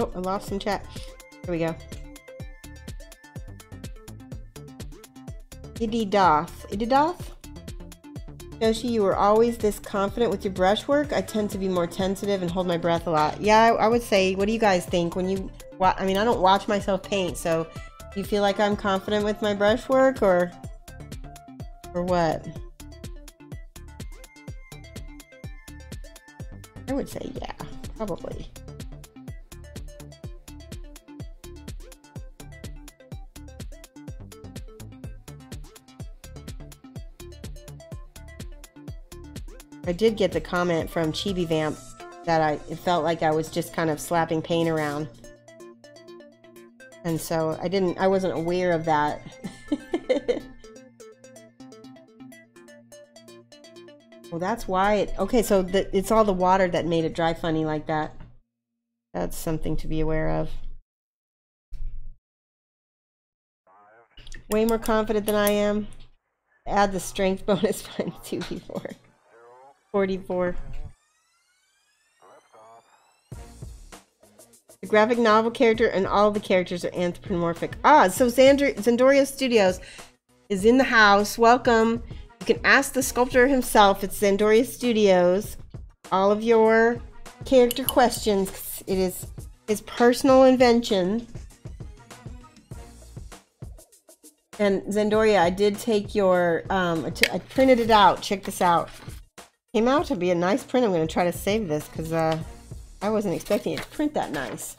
Oh, I lost some chat. Here we go. Ididoth? Yoshi, you were always this confident with your brushwork. I tend to be more tentative and hold my breath a lot. Yeah, I would say, what do you guys think when you... I mean, I don't watch myself paint, so do you feel like I'm confident with my brushwork, or what? I would say yeah, probably. I did get the comment from Chibi Vamp that it felt like I was just kind of slapping paint around. And so I wasn't aware of that. Well, that's why okay, so it's all the water that made it dry funny like that. That's something to be aware of. Way more confident than I am. Add the strength bonus by 2d4. 44. The graphic novel character and all the characters are anthropomorphic. Ah, so Zandoria Studios is in the house. Welcome. You can ask the sculptor himself. It's Zandoria Studios. All of your character questions. It is his personal invention. And Zandoria, I did take your, I printed it out. Check this out. Came out to be a nice print. I'm going to try to save this because I wasn't expecting it to print that nice.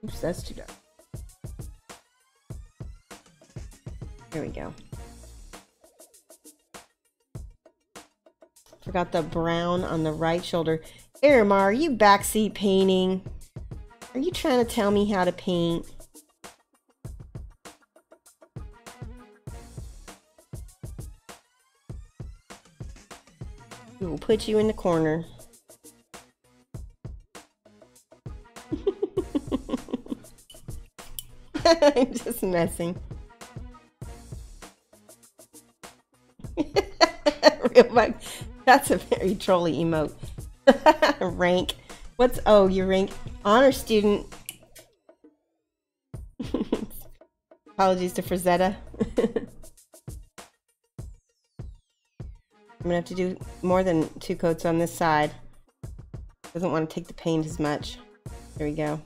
Oops, that's too dark. There we go. Forgot the brown on the right shoulder. Aramar, are you backseat painting? Are you trying to tell me how to paint? We'll put you in the corner. I'm just messing. Real bug. That's a very trolly emote. Rank. What's, oh, your rank? Honor student. Apologies to Frazetta. I'm gonna have to do more than 2 coats on this side. Doesn't want to take the paint as much. There we go.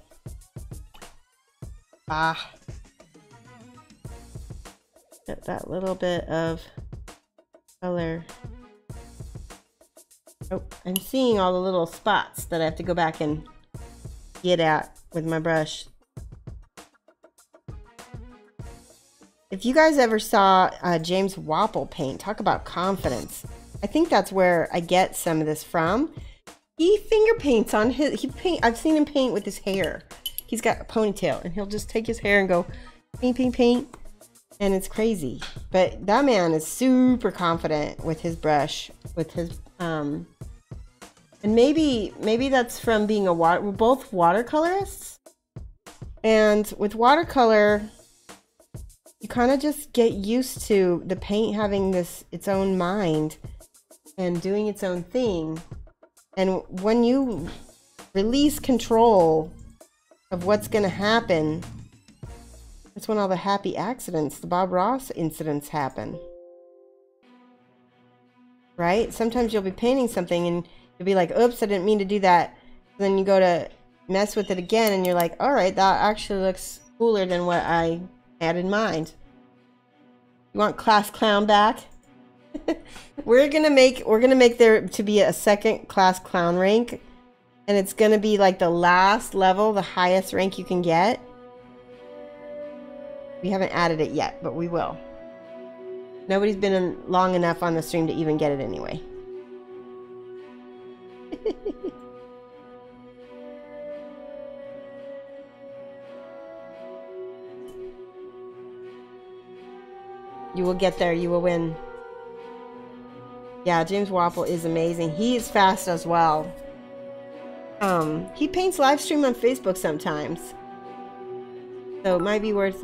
Ah. Get that little bit of color. Oh, I'm seeing all the little spots that I have to go back and get at with my brush. If you guys ever saw James Wapple paint, talk about confidence. I think that's where I get some of this from. He finger paints on his, I've seen him paint with his hair. He's got a ponytail and he'll just take his hair and go paint, paint, paint. And it's crazy. But that man is super confident with his brush, with his, and maybe that's from being we're both watercolorists. And with watercolor, you kind of just get used to the paint having its own mind and doing its own thing. And when you release control of what's going to happen, that's when all the happy accidents, the Bob Ross incidents happen. Right? Sometimes you'll be painting something and you'll be like, oops, I didn't mean to do that. Then you go to mess with it again and you're like, all right, that actually looks cooler than what I had in mind. You want class clown back? we're gonna make there to be a second class clown rank, and it's gonna be like the last level, the highest rank you can get. We haven't added it yet, but we will. Nobody's been long enough on the stream to even get it anyway. You will get there. You will win. Yeah, James Wapple is amazing. He is fast as well. He paints live stream on Facebook sometimes. So it might be worth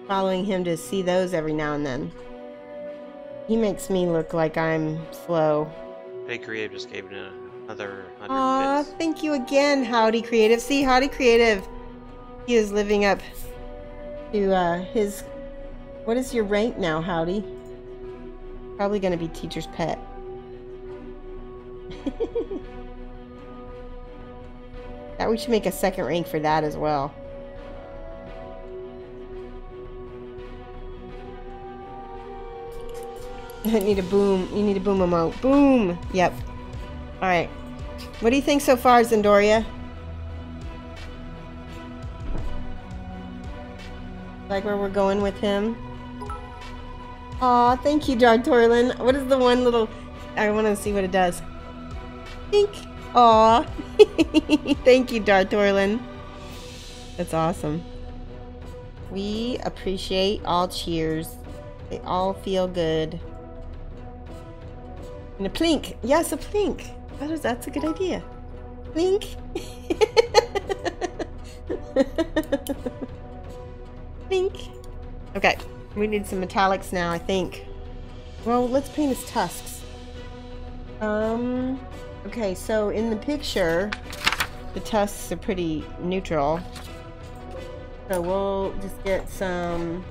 following him to see those every now and then. He makes me look like I'm slow. Hey, Creative just gave it another 100 Aw, bits. thank you again, Howdy Creative. See, Howdy Creative, he is living up to his... What is your rank now, Howdy? Probably going to be teacher's pet. That we should make a second rank for that as well. I need a boom. You need a boom emote. Boom! Yep. Alright. What do you think so far, Zandoria? Like where we're going with him? Aw, thank you, Dartorlin. What is the one little... I want to see what it does. Pink. Aw. Thank you, Dartorlin. That's awesome. We appreciate all cheers. They all feel good. And a plink. Yes, a plink. That's a good idea. Blink. Blink. Okay, we need some metallics now, I think. Well, let's paint his tusks. Okay, so in the picture, the tusks are pretty neutral. So we'll just get some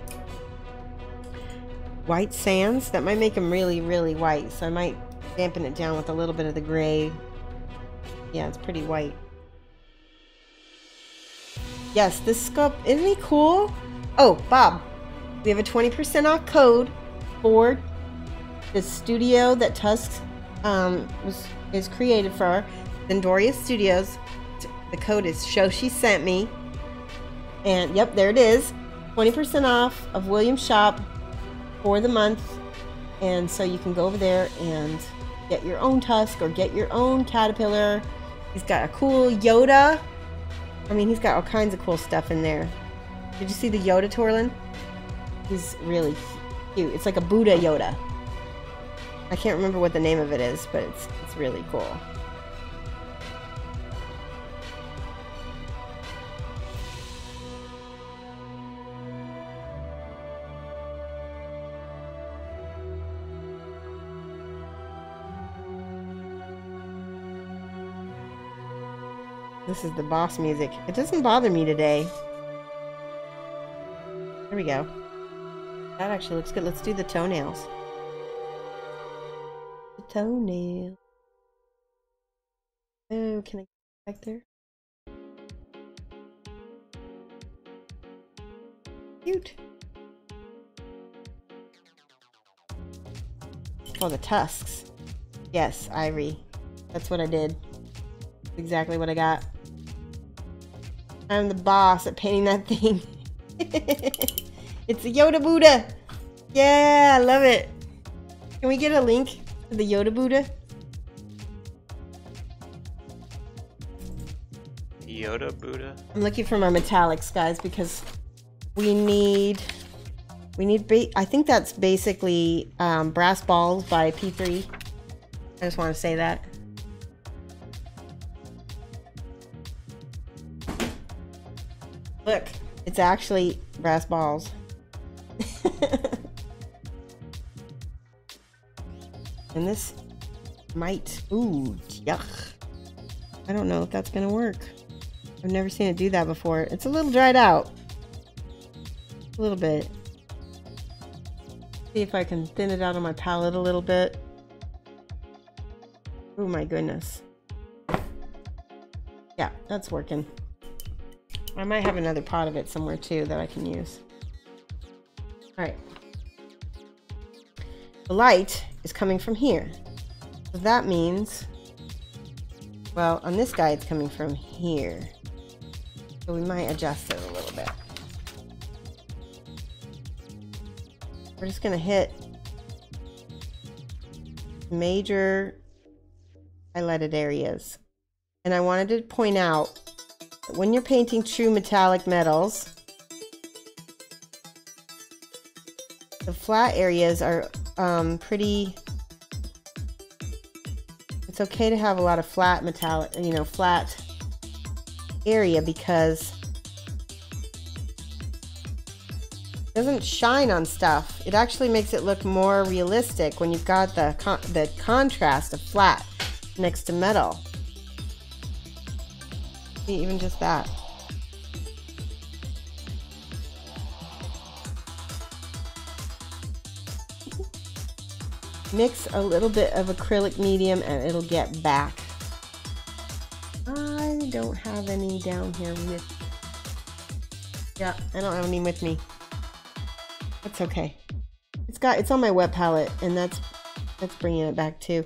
white sands. That might make them really, really white. So I might dampen it down with a little bit of the gray. Yeah, it's pretty white. Yes, this sculpt, isn't he cool? Oh, Bob, we have a 20% off code for the studio that Tusk is created for, Zandoria Studios. The code is show she sent me. And yep, there it is. 20% off of William's shop for the month. And so you can go over there and get your own Tusk or get your own Caterpillar. He's got a cool Yoda. I mean, he's got all kinds of cool stuff in there. Did you see the Yoda, Torlin? He's really cute. It's like a Buddha Yoda. I can't remember what the name of it is, but it's really cool. This is the boss music. It doesn't bother me today. There we go. That actually looks good. Let's do the toenails. The toenail. Oh, can I get back there? Cute. Oh, the tusks. Yes, Ivory. That's what I did. That's exactly what I got. I'm the boss at painting that thing. It's a Yoda Buddha. Yeah, I love it. Can we get a link to the Yoda Buddha? Yoda Buddha? I'm looking for my metallics, guys, because we need I think that's basically Brass Balls by P3. I just want to say that. Look, it's actually brass balls. And this might, ooh, yuck. I don't know if that's gonna work. I've never seen it do that before. It's a little dried out. A little bit. See if I can thin it out on my palette a little bit. Oh my goodness. Yeah, that's working. I might have another pot of it somewhere too that I can use. Alright. The light is coming from here. So that means, well, on this guy it's coming from here. So we might adjust it a little bit. We're just going to hit major highlighted areas. And I wanted to point out that when you're painting true metallic metals, the flat areas are pretty, it's okay to have a lot of flat metallic, you know, flat area, because it doesn't shine on stuff. It actually makes it look more realistic when you've got the contrast of flat next to metal. See, even just that. Mix a little bit of acrylic medium and it'll get back. I don't have any down here with, yeah, I don't have any with me. That's okay. It's on my wet palette, and that's bringing it back too.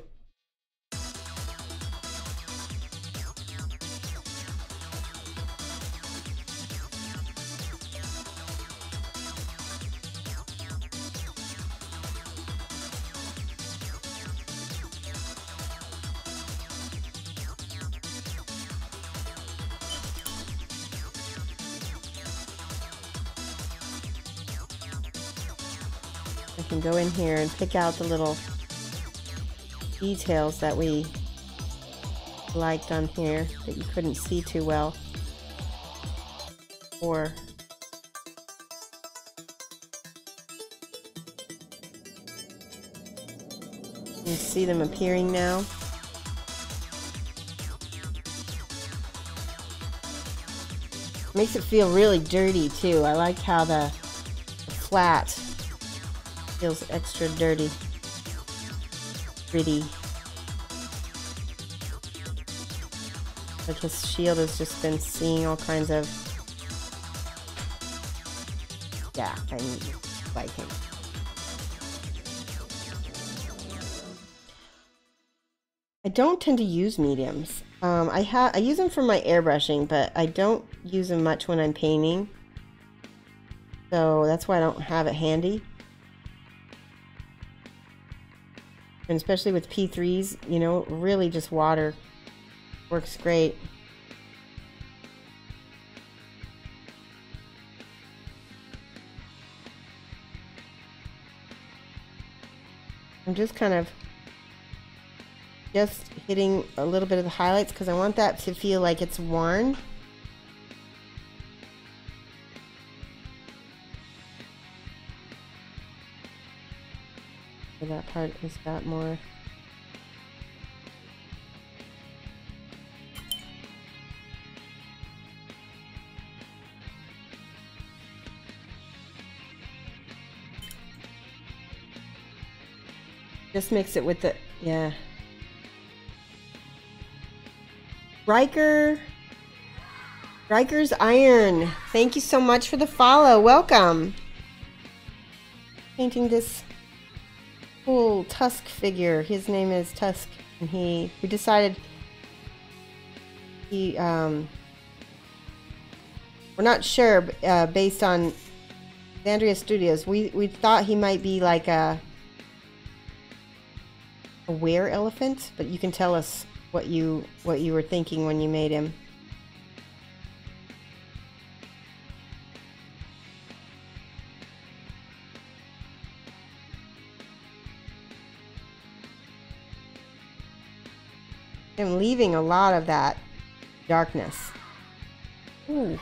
I can go in here and pick out the little details that we liked on here that you couldn't see too well. Or you see them appearing now. Makes it feel really dirty too. I like how the flat feels extra dirty. Gritty. Like his shield has just been seeing all kinds of... Yeah, I like him. I don't tend to use mediums. I use them for my airbrushing, but I don't use them much when I'm painting. So that's why I don't have it handy. And especially with P3s, you know, really just water works great. I'm just kind of hitting a little bit of the highlights because I want that to feel like it's worn. So that part has got more. Just mix it with the, yeah. Riker's Iron. Thank you so much for the follow. Welcome. Painting this cool Tusk figure. His name is Tusk, and we decided we're not sure, based on Zandoria Studios. We thought he might be like a were elephant, but you can tell us what you were thinking when you made him. I'm leaving a lot of that darkness. Ooh.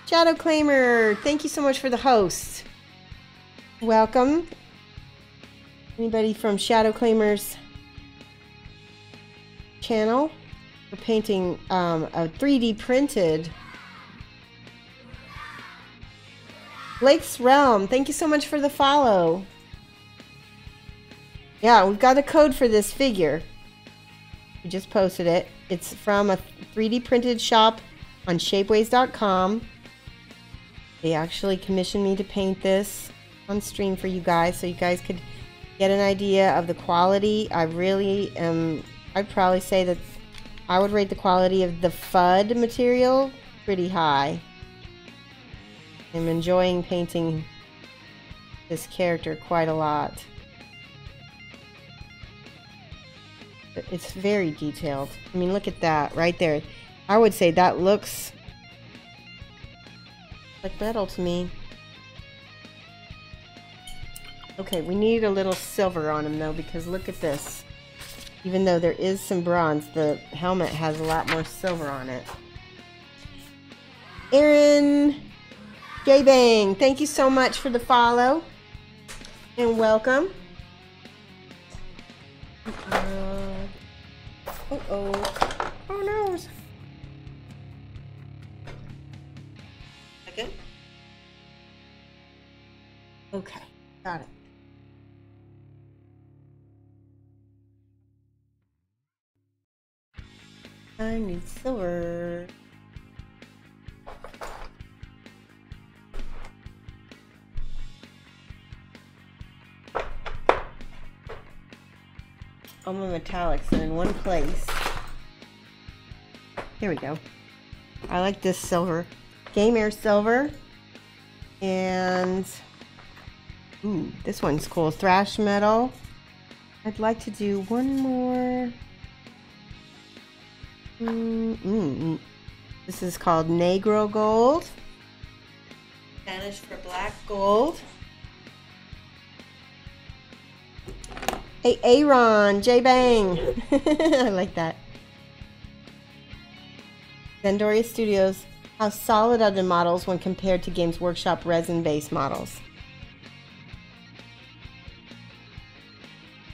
Shadow Claimer, thank you so much for the host. Welcome. Anybody from Shadow Claimer's channel? We're painting a 3D printed Blake's Realm. Thank you so much for the follow. Yeah, we've got a code for this figure. We just posted it. It's from a 3D printed shop on shapeways.com. They actually commissioned me to paint this on stream for you guys, so you guys could get an idea of the quality. I really am, I'd probably say that I would rate the quality of the FUD material pretty high. I'm enjoying painting this character quite a lot. It's very detailed. I mean, look at that right there. I would say that looks like metal to me. Okay, we need a little silver on him though, because look at this. Even though there is some bronze, the helmet has a lot more silver on it. Aaron J-Bang, thank you so much for the follow and welcome. Oh no. Second. Okay, got it. I need silver. All my metallics are in one place. Here we go. I like this silver. Game Air silver. And ooh, this one's cool. Thrash metal. I'd like to do one more. This is called Negro Gold. Spanish for black gold. Hey, Aaron, J-Bang. I like that. Zandoria Studios. How solid are the models when compared to Games Workshop resin-based models?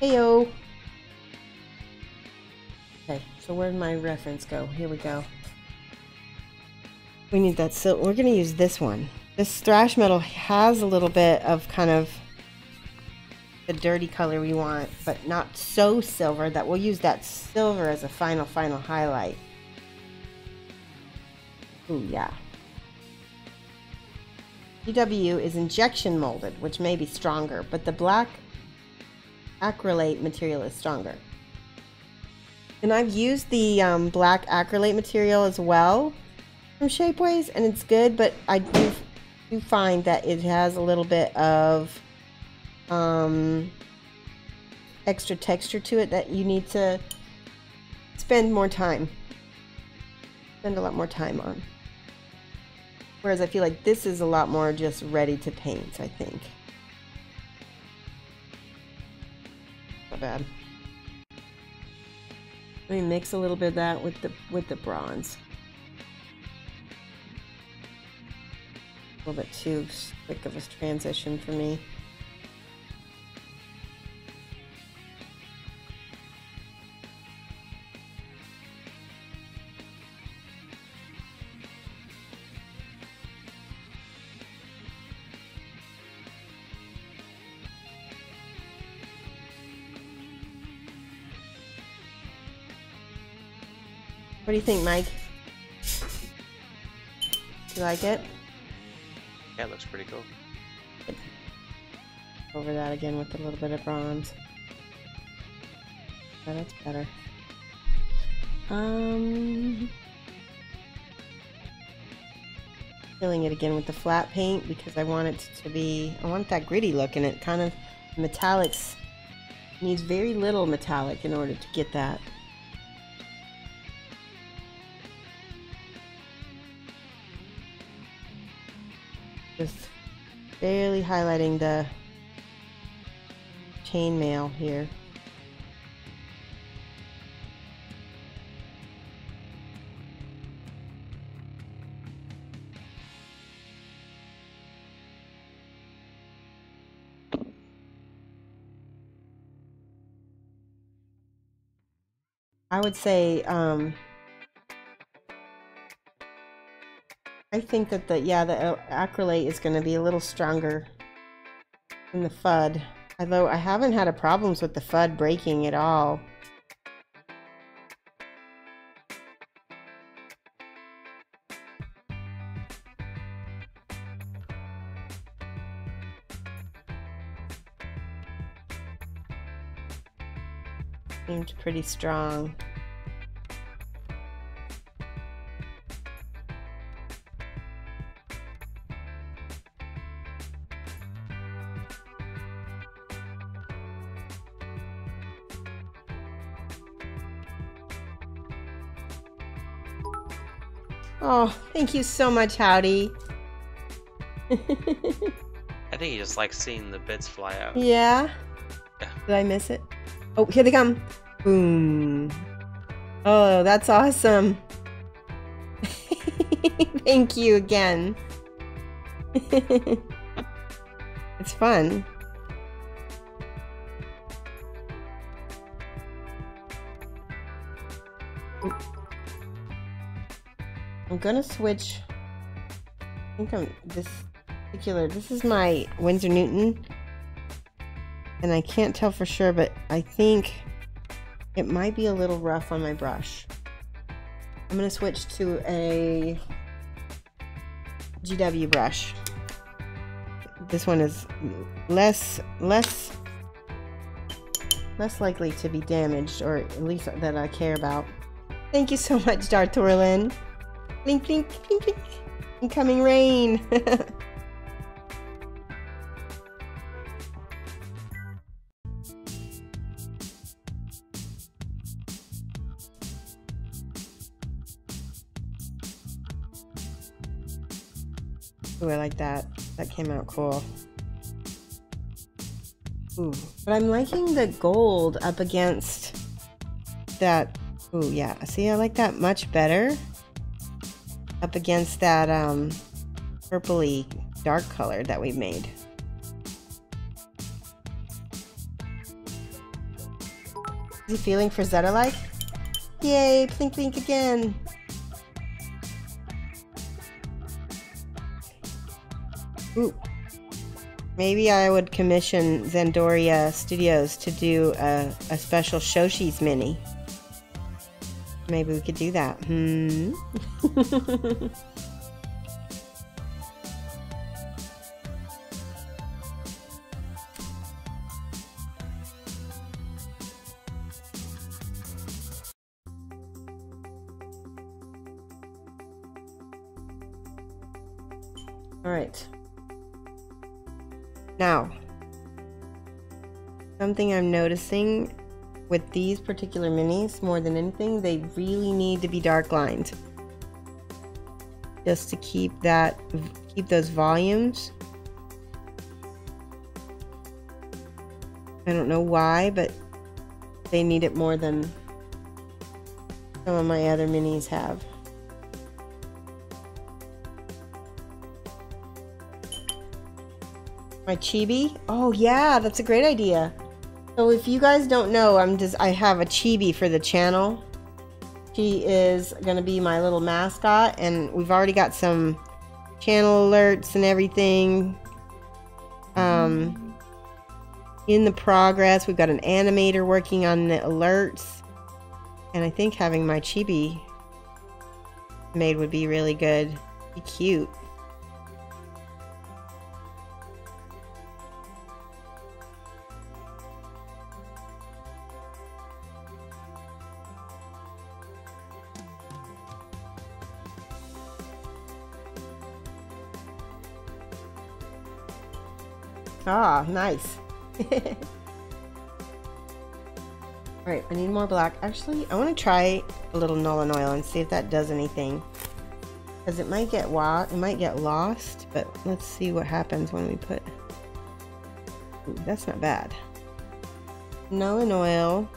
Heyo. Okay, so where did my reference go? Here we go. We need that silk. We're going to use this one. This thrash metal has a little bit of kind of the dirty color we want, but not so silver that we'll use that silver as a final highlight. Ooh, yeah. GW is injection molded, which may be stronger, but the black acrylate material is stronger. And I've used the black acrylate material as well from Shapeways, and it's good, but I do find that it has a little bit of extra texture to it that you need to spend a lot more time on. Whereas I feel like this is a lot more just ready to paint, I think. Not bad. Let me mix a little bit of that with the bronze. A little bit too quick of a transition for me. What do you think, Mike? You like it? Yeah, it looks pretty cool. Good. Over that again with a little bit of bronze. Yeah, that's better. Filling it again with the flat paint because I want it to be, I want that gritty look, and it kind of, metallics needs very little metallic in order to get that. Just barely highlighting the chainmail here. I would say I think that the acrylate is going to be a little stronger than the FUD. Although I haven't had problems with the FUD breaking at all. Seemed pretty strong. Oh, thank you so much, Howdy. I think he just likes seeing the bits fly out. Yeah? Yeah. Did I miss it? Oh, here they come. Boom. Oh, that's awesome. Thank you again. It's fun. I'm gonna switch. I think this is my Winsor Newton, and I can't tell for sure, but I think it might be a little rough on my brush. I'm gonna switch to a GW brush. This one is less likely to be damaged, or at least that I care about. Thank you so much, Dartorlin. Blink, blink, blink, blink. Incoming rain. Ooh, I like that. That came out cool. Ooh, but I'm liking the gold up against that. Ooh, yeah. See, I like that much better. up against that purpley dark color that we made. Is he feeling Frazetta-like? Yay, plink plink again. Ooh. Maybe I would commission Zandoria Studios to do a special Shoshi's mini. Maybe we could do that. All right. Now, something I'm noticing with these particular minis, more than anything, they really need to be dark lined. Just to keep those volumes. I don't know why, but they need it more than some of my other minis have. My chibi? Oh yeah, that's a great idea. So if you guys don't know, I have a chibi for the channel. She is gonna be my little mascot, and we've already got some channel alerts and everything in the progress. We've got an animator working on the alerts, and I think having my chibi made would be really good. Be cute. Ah, nice. Alright, I need more black. Actually, I want to try a little Nuln Oil and see if that does anything. Because it might get lost, but let's see what happens when we put... Ooh, that's not bad. Nuln Oil.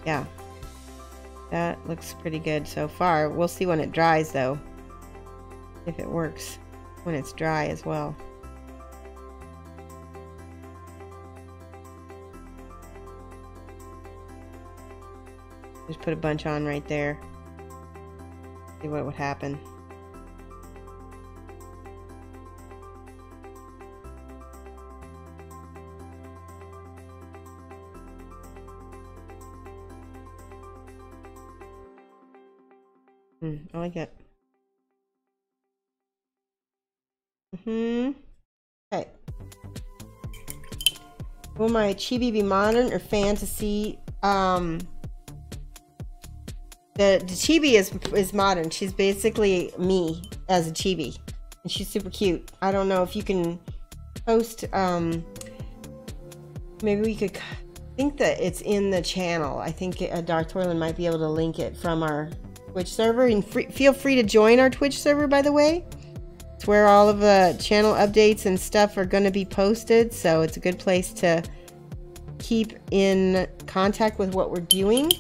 Yeah. That looks pretty good so far. We'll see when it dries though. If it works when it's dry as well. Just put a bunch on right there. See what would happen. I like it. Okay. Will my chibi be modern or fantasy? The chibi is modern. She's basically me as a chibi, and she's super cute. I don't know if you can post. Maybe we could. I think that it's in the channel. I think Darth Toyland might be able to link it from our Twitch server, and feel free to join our Twitch server, by the way. It's where all of the channel updates and stuff are going to be posted, so it's a good place to keep in contact with what we're doing.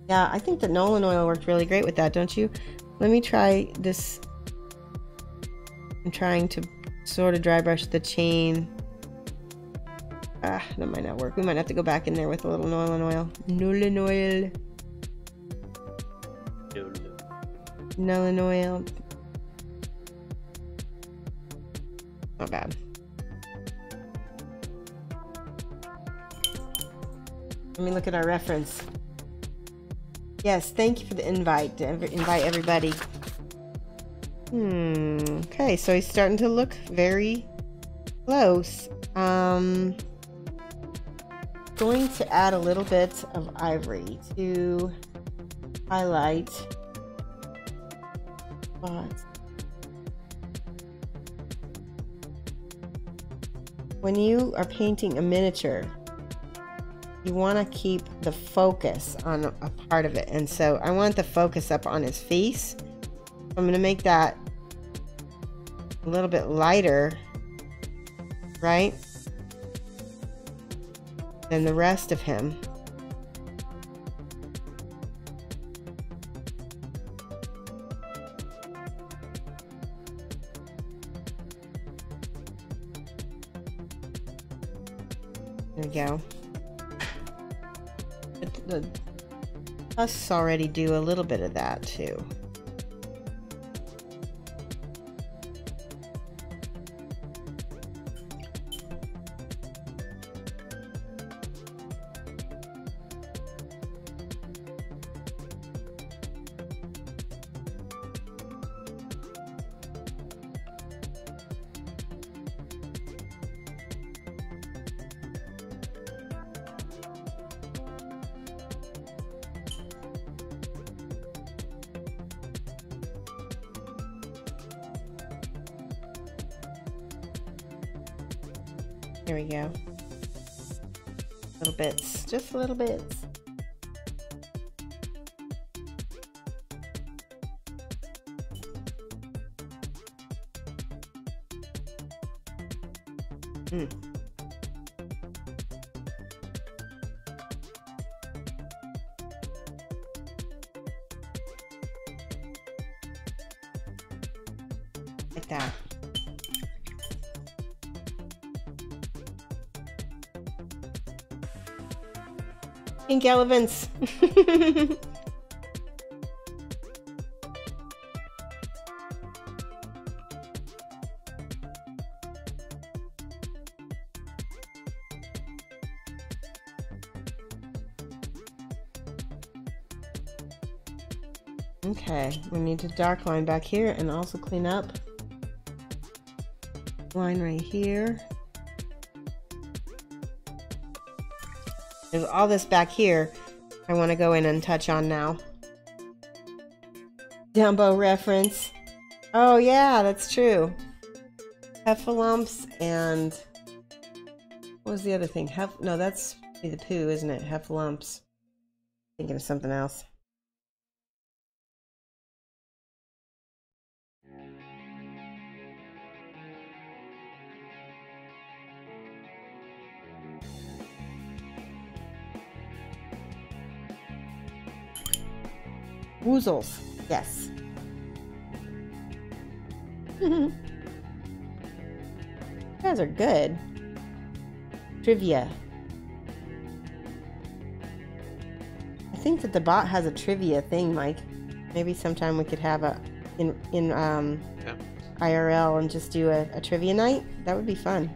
Yeah, I think that Nuln Oil worked really great with that, don't you? Let me try this. I'm trying to sort of dry brush the chain. Ah, that might not work. We might have to go back in there with a little Nuln Oil. Nuln Oil. Nuln Oil. Not bad. Let me look at our reference. Yes, thank you for the invite. To invite everybody. Okay, so he's starting to look very close. Going to add a little bit of ivory to highlight spots. When you are painting a miniature, you want to keep the focus on a part of it, and so I want the focus up on his face. I'm going to make that a little bit lighter, right? than the rest of him. There we go. The tusks already do a little bit of that too. There we go. Little bits, just little bits. Like that. Pink elephants. Okay, we need to dark line back here and also clean up. Line right here. There's all this back here I want to go in and touch on now. Dumbo reference. Oh yeah, that's true. Heffalumps and... what was the other thing? No, that's the poo, isn't it? Heffalumps. Thinking of something else. Woozles, yes. You guys are good. Trivia. I think that the bot has a trivia thing, Mike. Maybe sometime we could have a in IRL and just do a trivia night. That would be fun.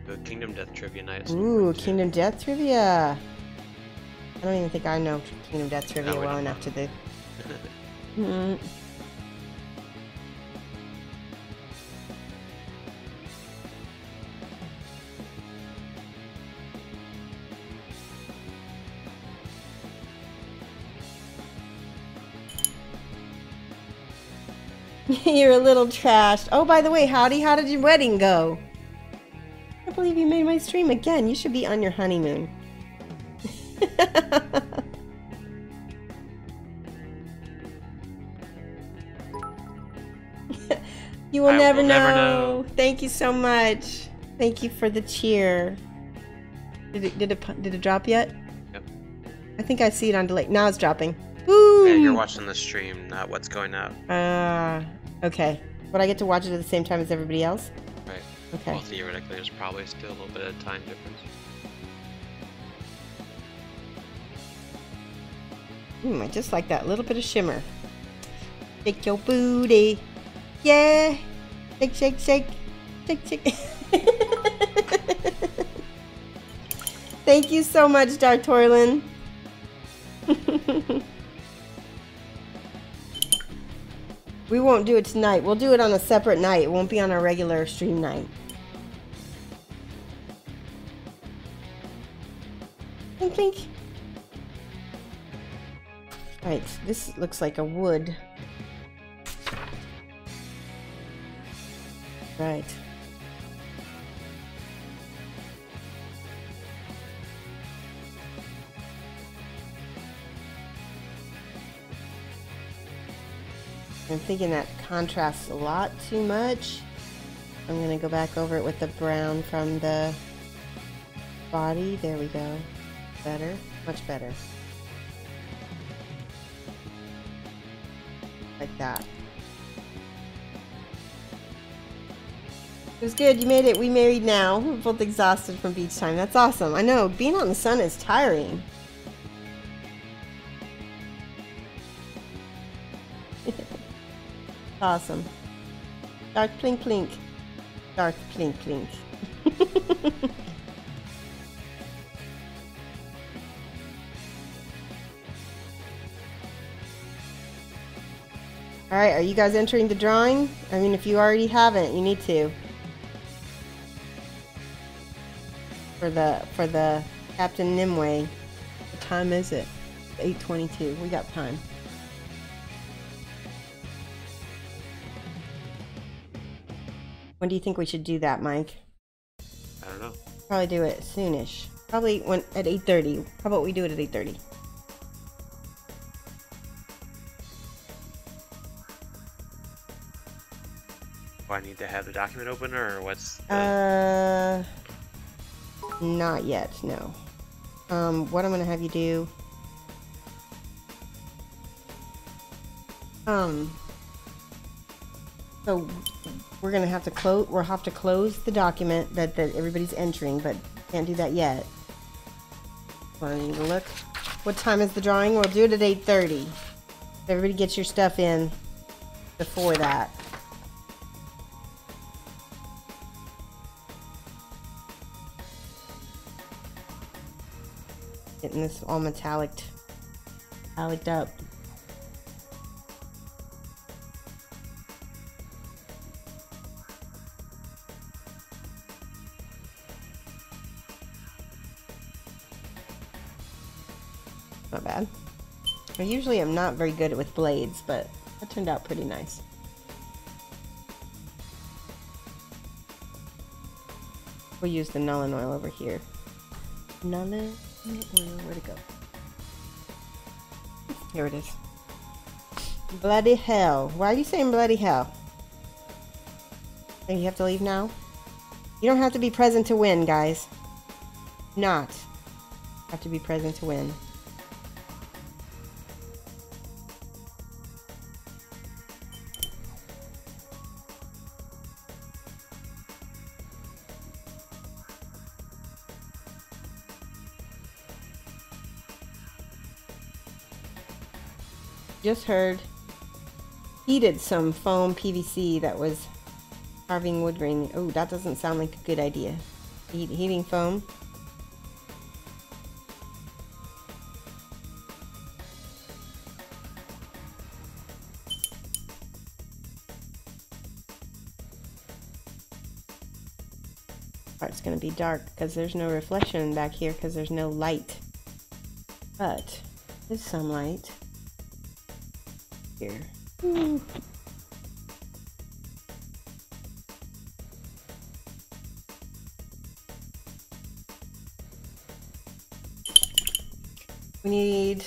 The Kingdom Death trivia night. Ooh, Kingdom Death trivia. I don't even think I know Kingdom Death trivia well enough to do. You're a little trashed. Oh, by the way, Howdy, how did your wedding go? I can't believe you made my stream again. You should be on your honeymoon. You will never know. Thank you so much. Thank you for the cheer. Did it drop yet? Yep. I think I see it on delay. Now it's dropping. Woo! Yeah, you're watching the stream, not what's going out. Okay. But I get to watch it at the same time as everybody else? Right. Okay. Well, theoretically, there's probably still a little bit of time difference. I just like that little bit of shimmer. Shake your booty. Yeah. Shake, shake, shake. Shake, shake. Thank you so much, Dartorlin. We won't do it tonight. We'll do it on a separate night. It won't be on our regular stream night. Clink, clink. Right, this looks like a wood. Right. I'm thinking that contrasts a lot too much. I'm going to go back over it with the brown from the body. There we go. Better. Much better. Like that. It was good. You made it. We married now. We're both exhausted from beach time. That's awesome. I know. Being out in the sun is tiring. Awesome. Dark plink plink. Dark plink plink. Alright, are you guys entering the drawing? I mean, if you already haven't, you need to. For the Captain Nimue. What time is it? 8:22. We got time. When do you think we should do that, Mike? I don't know. Probably do it soonish. Probably at 8:30. How about we do it at 8:30? Do I need to have the document open, or what's the... Not yet, no. What I'm gonna have you do... So we're gonna have to close. We'll have to close the document that everybody's entering, but can't do that yet. I need to look. What time is the drawing? We'll do it at 8:30. Everybody gets your stuff in before that. Getting this all metalliced up. Not bad. I usually am not very good with blades, but that turned out pretty nice. We'll use the Nuln oil over here. Nuln oil, where'd it go? Here it is. Bloody hell. Why are you saying bloody hell? And you have to leave now? You don't have to be present to win, guys. Not have to be present to win. Just heard heated some foam PVC that was carving wood grain. Oh, that doesn't sound like a good idea. Heating foam. It's going to be dark because there's no reflection back here because there's no light. But there's some light. Here. Ooh. We need...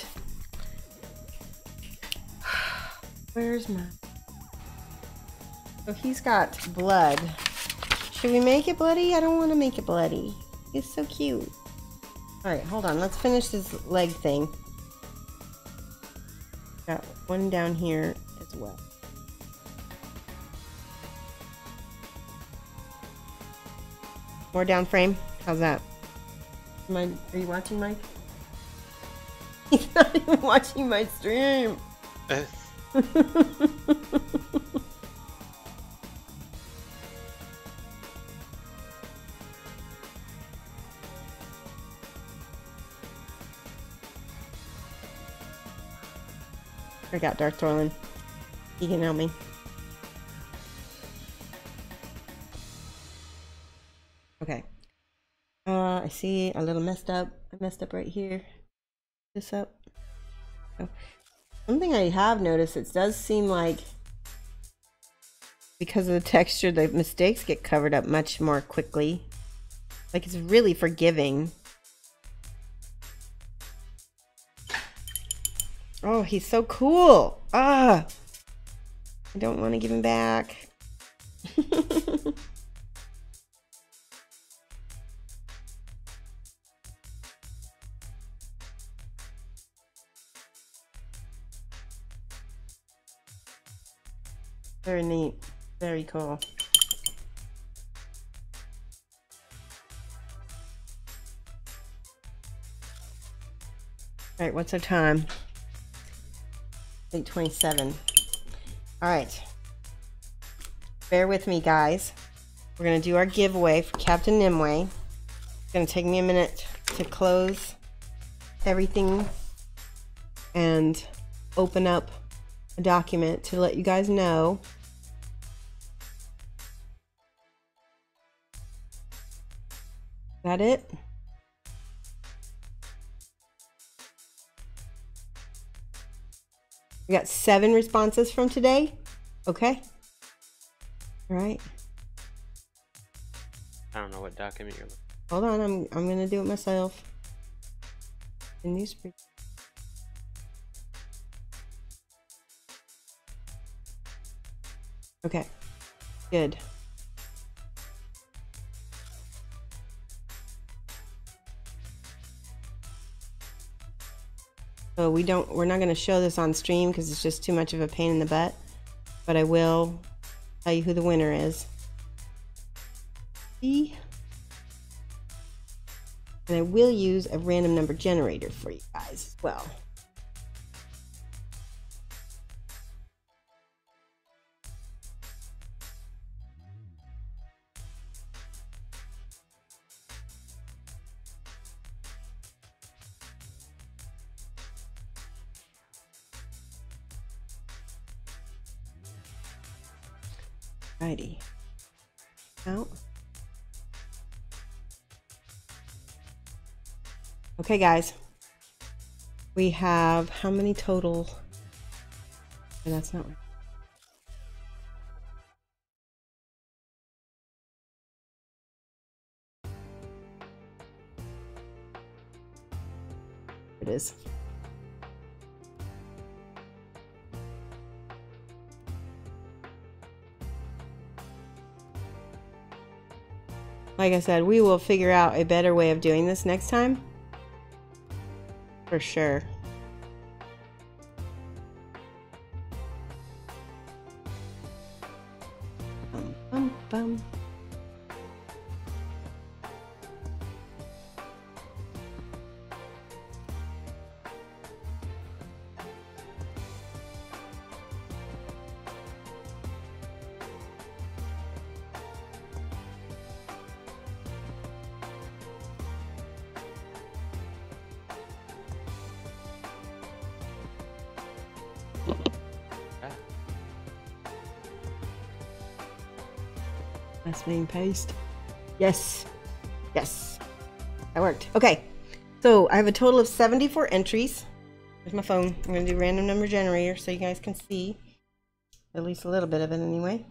Where's my... Oh, he's got blood. Should we make it bloody? I don't want to make it bloody. He's so cute. Alright, hold on. Let's finish this leg thing. Got one down here as well. More down frame. How's that? Are you watching, Mike? He's not even watching my stream. I got Dark Thorlin. He can help me. Okay. I see a little messed up. I messed up right here. This up. Oh. One thing I have noticed, it does seem like because of the texture, the mistakes get covered up much more quickly. Like it's really forgiving. Oh, he's so cool. Ah, I don't want to give him back. Very neat. Very cool. All right, what's our time? 8:27. All right. Bear with me, guys. We're going to do our giveaway for Captain Nimue. It's going to take me a minute to close everything and open up a document to let you guys know. Is that it? We got 7 responses from today. Okay. All right. I don't know what document you're looking at. Hold on, I'm gonna do it myself. In newspaper. Okay. Good. So we're not going to show this on stream because it's just too much of a pain in the butt, but I will tell you who the winner is. And I will use a random number generator for you guys as well. Righty. Out. Okay, guys. We have how many total? Oh, that's not right. It is. Like I said, we will figure out a better way of doing this next time. For sure. Bum, bum, bum. That's being paste. Yes. Yes. That worked. Okay. So I have a total of 74 entries. There's my phone. I'm going to do random number generator so you guys can see at least a little bit of it anyway.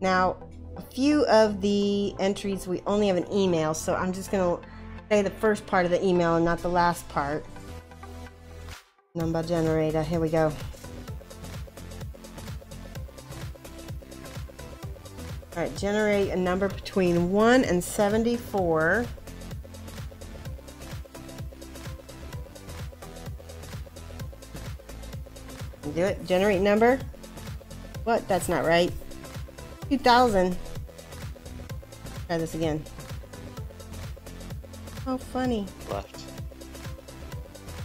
Now, a few of the entries we only have an email, so I'm just going to say the first part of the email and not the last part. Number generator. Here we go. All right, generate a number between 1 and 74. Do it. Generate number. What? That's not right. 2000. Try this again. How funny. Left.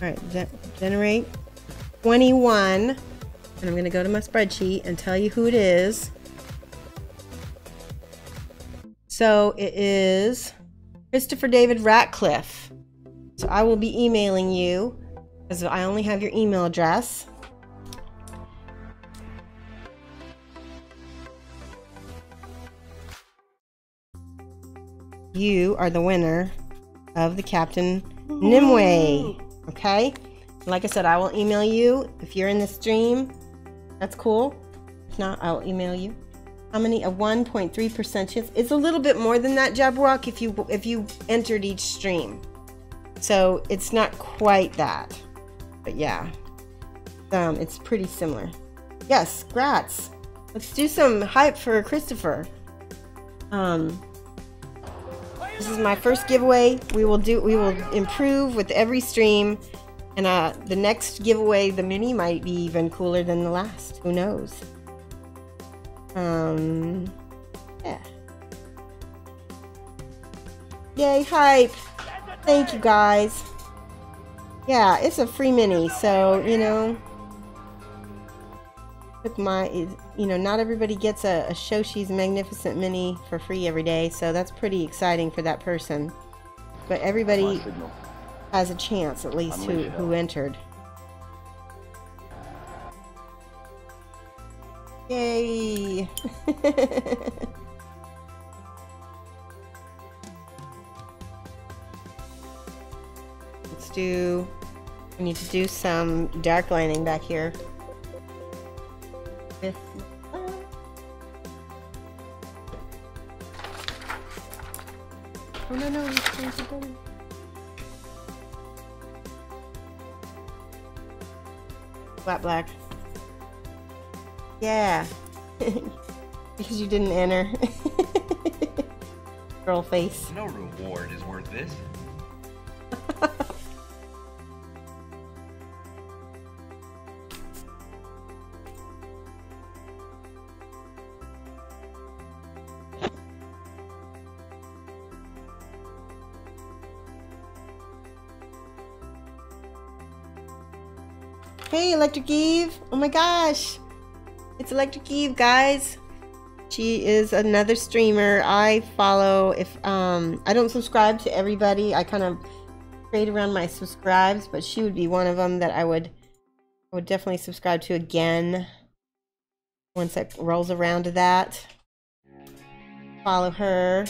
All right, generate 21. And I'm going to go to my spreadsheet and tell you who it is. So it is Christopher David Ratcliffe. So I will be emailing you because I only have your email address. You are the winner of the Captain Nimue. Okay? Like I said, I will email you. If you're in the stream, that's cool. If not, I'll email you. How many? A 1.3% chance. It's a little bit more than that, Jabrock, if you entered each stream. So it's not quite that. But yeah. It's pretty similar. Yes, grats. Let's do some hype for Christopher. This is my first giveaway. We will improve with every stream. And the next giveaway, the mini, might be even cooler than the last. Who knows? Yeah. Yay, hype! Thank you, guys. Yeah, it's a free mini, so, you know, with my, you know, not everybody gets a Shoshi's Magnificent Mini for free every day, so that's pretty exciting for that person. But everybody has a chance, at least, who entered. Yay! We need to do some dark lining back here. With oh no, flat black. Yeah. Because you didn't enter. Girl face. No reward is worth this. Hey, Electric Eve! Oh my gosh! It's Electric Eve, guys! She is another streamer I follow. If I don't subscribe to everybody, I kind of trade around my subscribes, but she would be one of them that I would definitely subscribe to again once it rolls around to that. Follow her.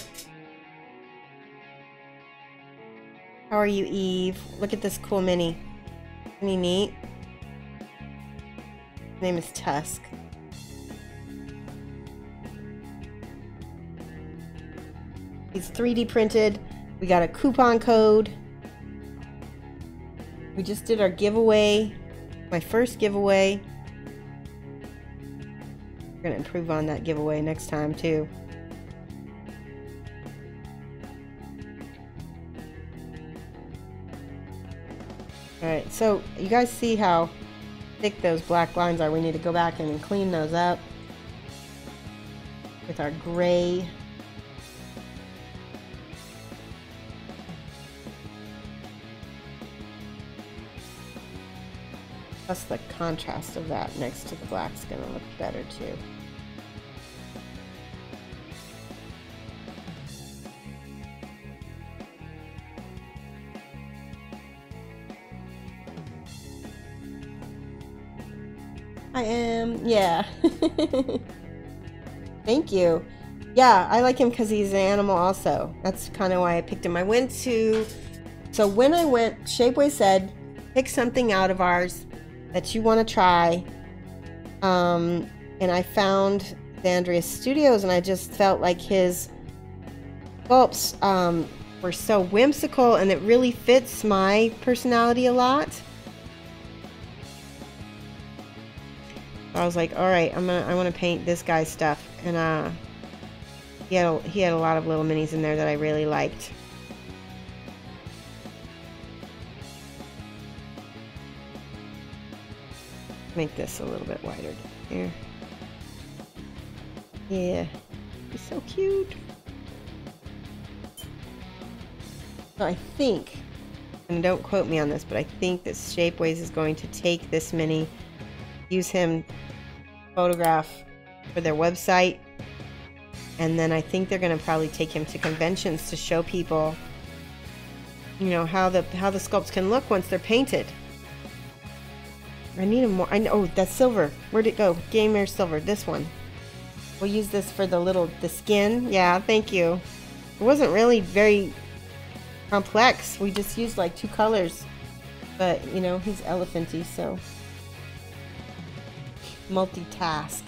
How are you, Eve? Look at this cool mini. Isn't he neat? His name is Tusk. He's 3D printed. We got a coupon code. We just did our giveaway. My first giveaway. We're gonna improve on that giveaway next time too. Alright, so you guys see how thick those black lines are. We need to go back and clean those up with our gray. Plus the contrast of that next to the black is going to look better too. I am, yeah. Thank you. Yeah, I like him because he's an animal also. That's kind of why I picked him. So when I went, Shapeways said, pick something out of ours that you want to try. And I found Zandoria Studios, and I just felt like his sculpts were so whimsical, and it really fits my personality a lot. I was like, all right, I want to paint this guy's stuff, and he had a lot of little minis in there that I really liked. Make this a little bit wider here. Yeah, he's so cute. So I think, and don't quote me on this, but I think that Shapeways is going to take this mini, use him photograph for their website, and then I think they're going to probably take him to conventions to show people, you know, how the sculpts can look once they're painted. I need a more. I know. Oh, that's silver. Where'd it go? Gamer silver. This one. We'll use this for the skin. Yeah, thank you. It wasn't really very complex. We just used like 2 colors, but you know, he's elephanty, so multitask.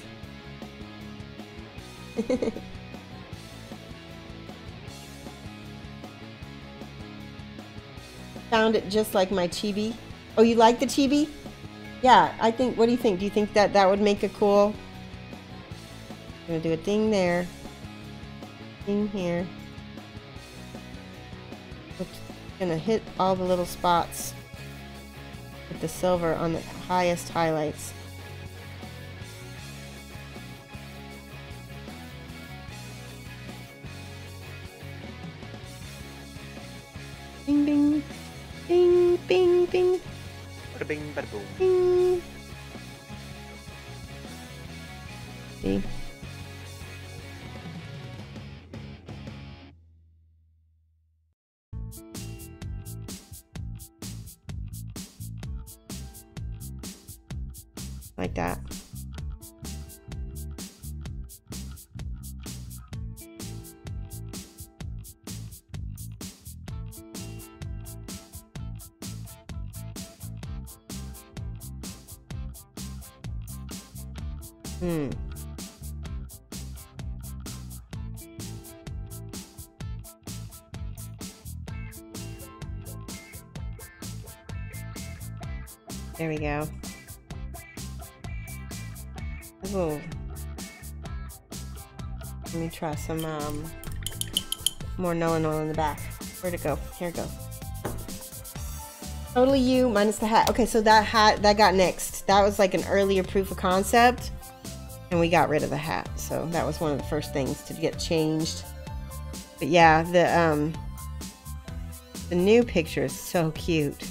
Found it just like my chibi. Oh, you like the chibi? Yeah, I think, what do you think? Do you think that that would make a cool... I'm gonna do a ding there. Ding here. Oops. Gonna hit all the little spots. put the silver on the highest highlights. Bing, bing, bing, bing, bing. Bada bing, bada boom. Bing. See? Like that. There we go. Oh. Let me try some more Nolan oil in the back. Where'd it go? Here it goes. Totally you minus the hat. Okay, so that hat that got nixed. That was like an earlier proof of concept, and we got rid of the hat. So that was one of the first things to get changed. But yeah, the new picture is so cute.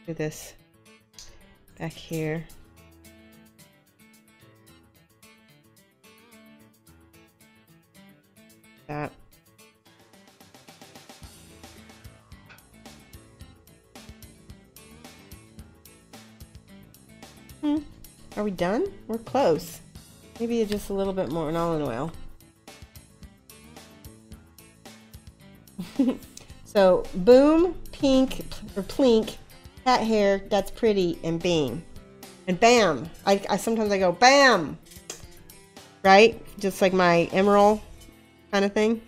Do this back here. That. Are we done? We're close. Maybe just a little bit more Nolan oil. So boom, pink or plink, cat hair, that's pretty, and bing. And bam. I sometimes I go bam. Right? Just like my emerald kind of thing.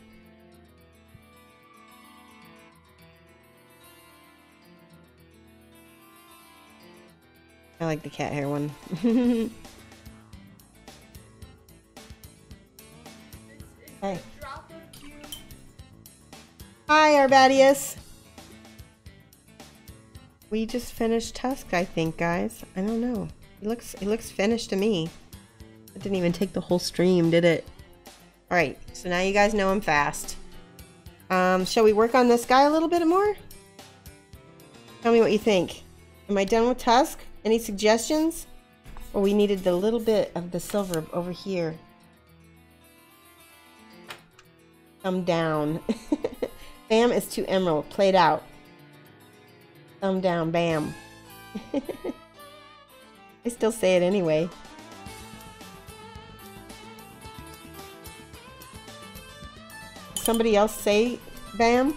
I like the cat hair one. Hey. Hi, Arbadius. We just finished Tusk, I think, guys. I don't know. It looks finished to me. It didn't even take the whole stream, did it? All right. So now you guys know I'm fast. Shall we work on this guy a little bit more? Tell me what you think. Am I done with Tusk? Any suggestions? Or we needed the little bit of the silver over here. Thumb down. Bam is too emerald. Played out. Thumb down. Bam. I still say it anyway. Somebody else say bam?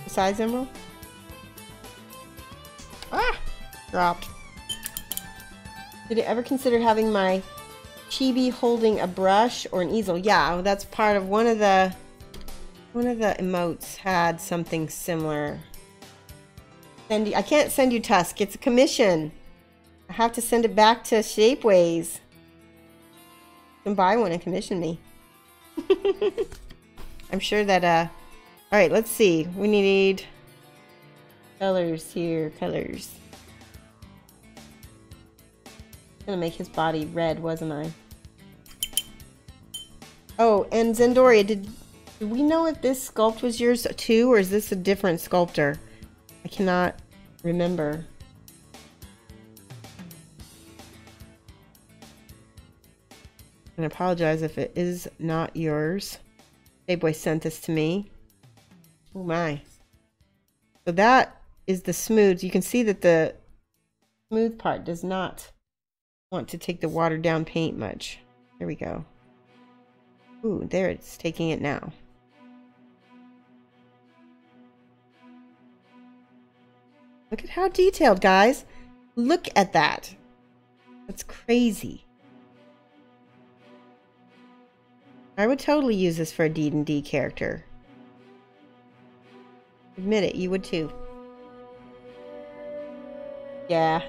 Besides emerald? Ah! Dropped. Did you ever consider having my chibi holding a brush or an easel? Yeah, that's part of one of the emotes had something similar. I can't send you Tusk. It's a commission. I have to send it back to Shapeways. You can buy one and commission me. I'm sure that all right, let's see. We need colors here, colors. Gonna make his body red, wasn't I? Oh, and Zandoria, did we know if this sculpt was yours too, or is this a different sculptor? I cannot remember. And I apologize if it is not yours. Shapeways sent this to me. Oh my. So that is the smooth. You can see that the smooth part does not want to take the watered down paint much. There we go. Ooh, there it's taking it now. Look at how detailed, guys. Look at that. That's crazy. I would totally use this for a D&D character. Admit it, you would too. Yeah.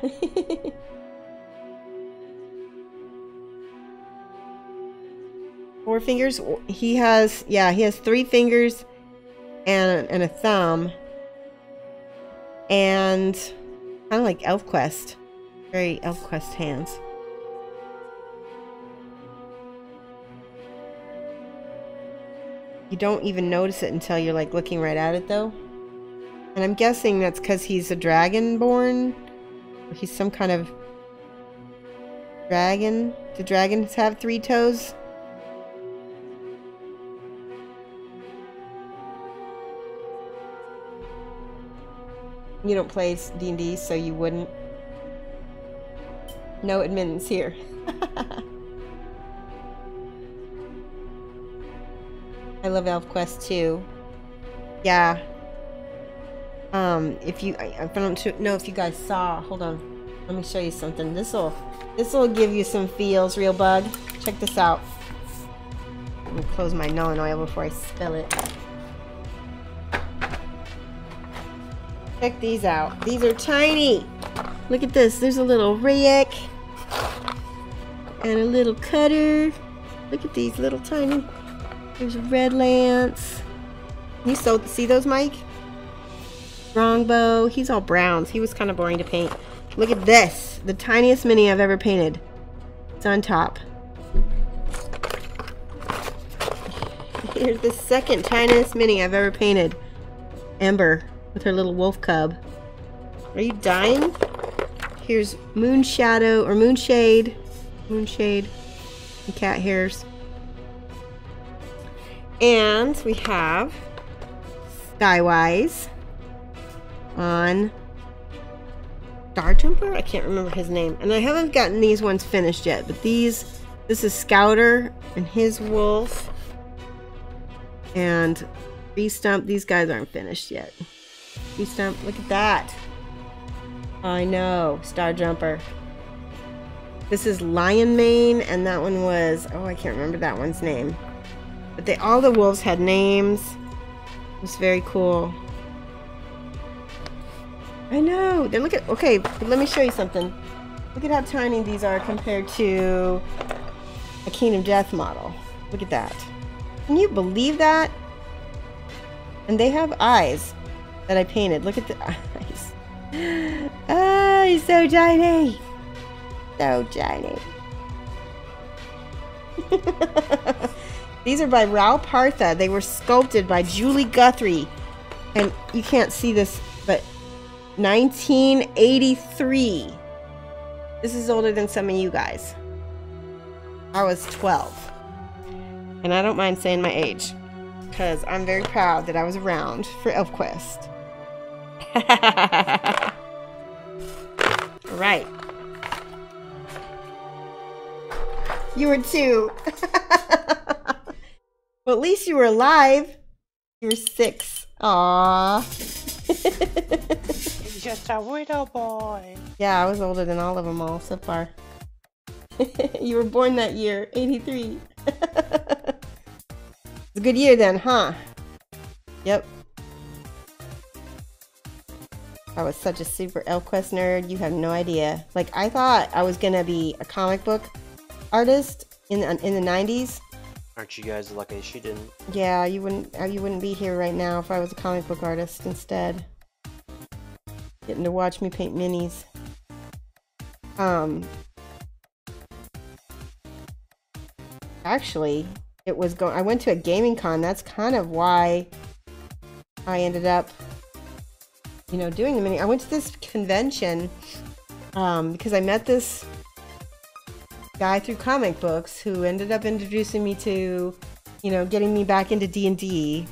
4 fingers. He has, yeah, he has 3 fingers and a thumb. And kind of like ElfQuest. Very ElfQuest hands. You don't even notice it until you're like looking right at it though. And I'm guessing that's because he's a dragonborn. Or he's some kind of dragon. Do dragons have 3 toes? You don't play D&D, so you wouldn't. No admittance here. I love ElfQuest too. Yeah. If you, I don't know if you guys saw. Hold on, let me show you something. This'll give you some feels, real bug. Check this out. Let me close my Nuln Oil before I spill it. Check these out. These are tiny. Look at this. There's a little rake and a little cutter. Look at these little tiny. There's a red lance. You see those, Mike? Strongbow. He's all browns. He was kind of boring to paint. Look at this. The tiniest mini I've ever painted. It's on top. Here's the second tiniest mini I've ever painted. Ember with her little wolf cub. Are you dying? Here's Moonshadow or Moonshade. Moonshade and cat hairs. And we have Skywise on Star Jumper? I can't remember his name. And I haven't gotten these ones finished yet, but this is Scouter and his wolf. And Stump, these guys aren't finished yet. Stump, look at that. I know, Star Jumper. This is Lion Mane, and that one was, oh, I can't remember that one's name. But all the wolves had names. It was very cool. I know. They look at, okay, let me show you something. Look at how tiny these are compared to a Kingdom Death model. Look at that. Can you believe that? And they have eyes that I painted. Look at the eyes. Ah, he's so tiny. So tiny. These are by Rao Partha. They were sculpted by Julie Guthrie. And you can't see this, but 1983. This is older than some of you guys. I was 12. And I don't mind saying my age, because I'm very proud that I was around for ElfQuest. Alright. You were 2. Well, at least you were alive. You were 6. Aww. He's just a widow boy. Yeah, I was older than all of them all so far. You were born that year, 83. It's a good year then, huh? Yep. I was such a super ElfQuest nerd, you have no idea. Like, I thought I was gonna be a comic book artist in the 90s. Aren't you guys lucky she didn't? Yeah, you wouldn't be here right now if I was a comic book artist instead. Getting to watch me paint minis. Actually, I went to a gaming con. That's kind of why I ended up, doing the mini. I went to this convention because I met this guy through comic books who ended up introducing me to, getting me back into D&D.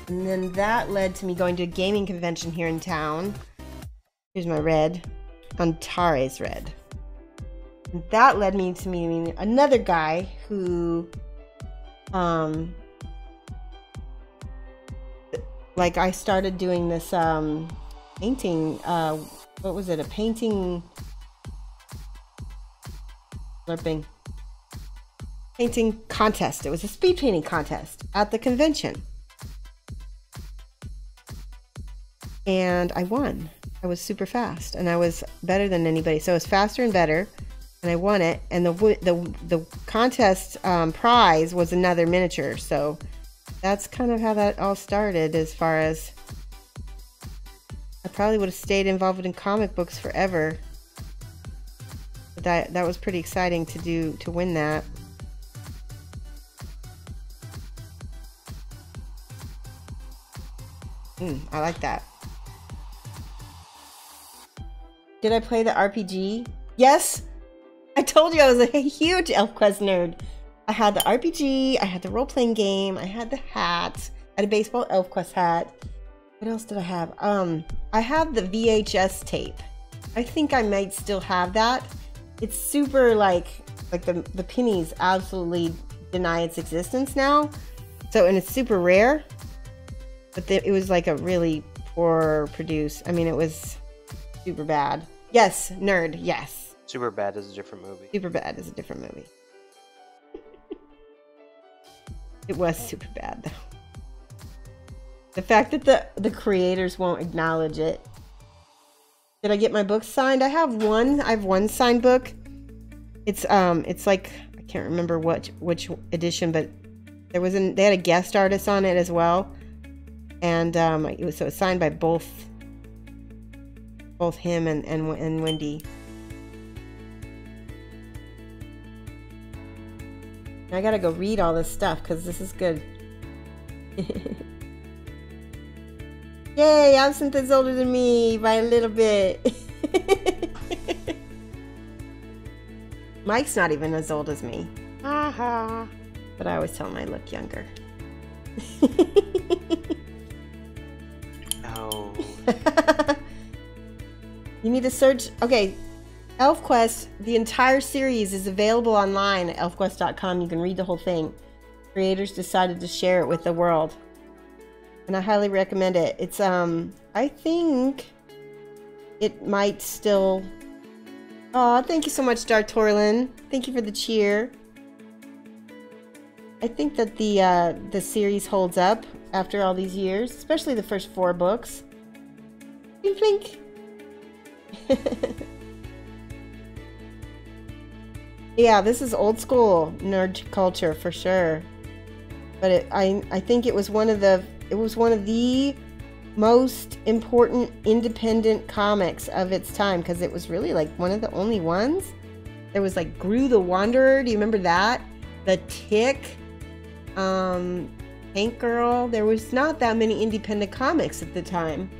And then that led to me going to a gaming convention here in town. Here's my red. Antares red. And that led me to meeting another guy who, like, I started doing this painting, what was it, a painting, painting contest. It was a speed painting contest at the convention. And I won. I was super fast, and I was better than anybody. So I was faster and better. and I won it. And the contest prize was another miniature. So that's kind of how that all started. As far as I probably would have stayed involved in comic books forever. But that was pretty exciting to win that. I like that. Did I play the RPG? Yes! I told you I was a huge ElfQuest nerd. I had the RPG, I had the role-playing game, I had the hat, I had a baseball ElfQuest hat. What else did I have? I have the VHS tape. I think I might still have that. It's super like the pennies absolutely deny its existence now. So, and it's super rare. But it was like a really poor produce. I mean, it was super bad. Yes, nerd, yes. Super Bad is a different movie. Super Bad is a different movie. It was super bad, though. The fact that the creators won't acknowledge it. Did I get my book signed? I have one. I have one signed book. It's like, I can't remember which edition, but they had a guest artist on it as well. And it was signed by both him and Wendy. I gotta go read all this stuff because this is good. Yay, Absinthe older than me by a little bit. Mike's not even as old as me. Haha. But I always tell him I look younger. No. You need to search. Okay, ElfQuest, the entire series is available online at elfquest.com. You can read the whole thing. Creators decided to share it with the world. And I highly recommend it. It's, I think it might still... Oh, thank you so much, Dark Torlin. Thank you for the cheer. I think that the series holds up after all these years, especially the first 4 books. Blink, blink. Yeah, this is old school nerd culture for sure. But I think it was one of the most important independent comics of its time, because it was really like one of the only ones. There was like Gru the Wanderer. Do you remember that? The Tick, Tank Girl. There was not that many independent comics at the time.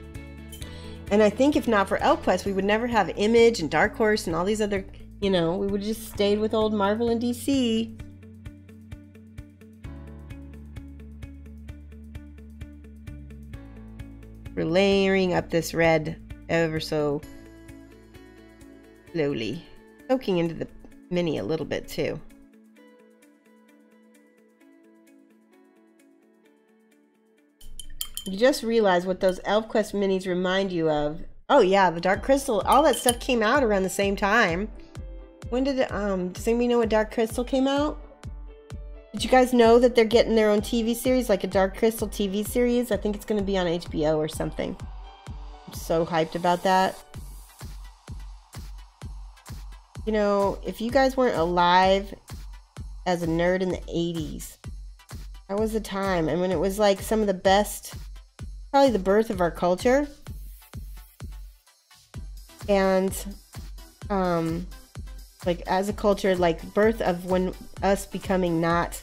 And I think if not for ElfQuest, we would never have Image and Dark Horse and all these other, we would have just stayed with old Marvel and DC. We're layering up this red ever so slowly. Soaking into the mini a little bit too. You just realize what those ElfQuest minis remind you of. Oh yeah, the Dark Crystal, all that stuff came out around the same time. When did it, does anybody know when Dark Crystal came out? Did you guys know that they're getting their own TV series, like a Dark Crystal TV series? I think it's going to be on HBO or something. I'm so hyped about that. If you guys weren't alive as a nerd in the 80s, that was the time. And when it was like some of the best, probably the birth of our culture. And, like as a culture, like birth of when us becoming not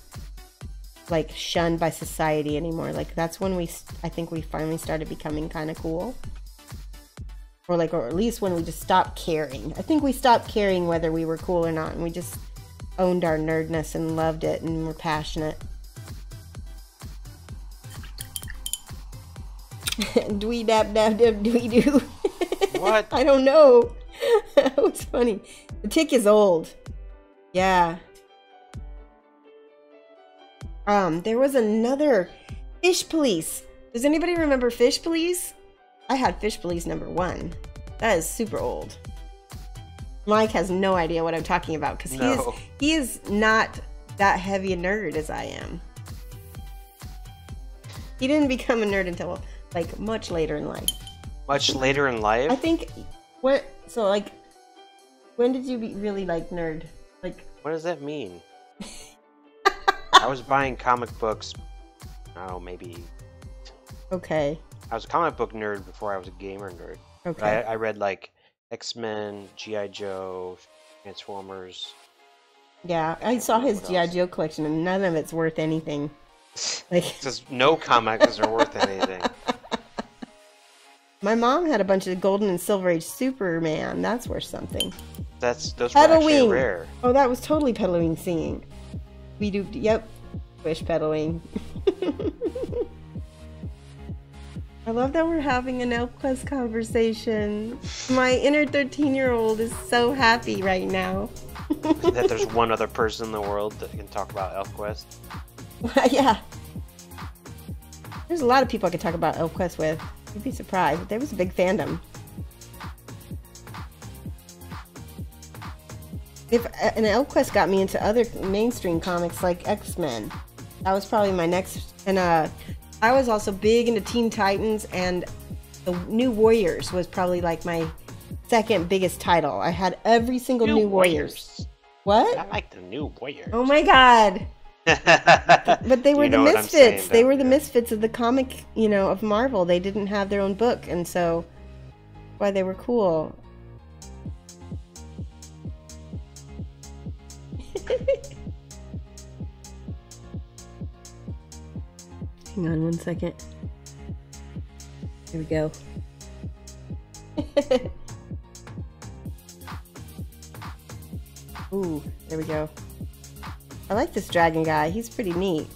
like shunned by society anymore. Like that's when I think we finally started becoming kind of cool. Or at least when we just stopped caring. I think we stopped caring whether we were cool or not, and we just owned our nerdness and loved it and were passionate. Dwee dap dap dap dwee doo. What? I don't know. That was funny. The Tick is old. Yeah. There was another Fish Police. Does anybody remember Fish Police? I had Fish Police #1. That is super old. Mike has no idea what I'm talking about because he is not that heavy a nerd as I am. He didn't become a nerd until like much later in life. Much later in life? I think When did you really like nerd? Like, what does that mean? I was buying comic books, I don't know, maybe... Okay. I was a comic book nerd before I was a gamer nerd. Okay. I read, like, X-Men, G.I. Joe, Transformers... Yeah, I saw his G.I. Joe collection, and none of it's worth anything. Like, just no comics are worth anything. My mom had a bunch of Golden and Silver Age Superman. That's worth something. Those were actually rare. Oh, that was totally pedaling singing. We do, yep. Wish pedaling. I love that we're having an ElfQuest conversation. My inner 13-year-old is so happy right now. That there's one other person in the world that can talk about ElfQuest. Yeah. There's a lot of people I could talk about ElfQuest with. You'd be surprised. There was a big fandom. And ElfQuest got me into other mainstream comics like X-Men. That was probably my next... And I was also big into Teen Titans, and the New Warriors was probably like my second biggest title. I had every single New Warriors. What? I like the New Warriors. Oh my god. But they were the misfits. They were the misfits of the comic, you know, of Marvel. They didn't have their own book, and so why they were cool. Hang on one second. Here we go. Ooh, there we go. I like this dragon guy. He's pretty neat.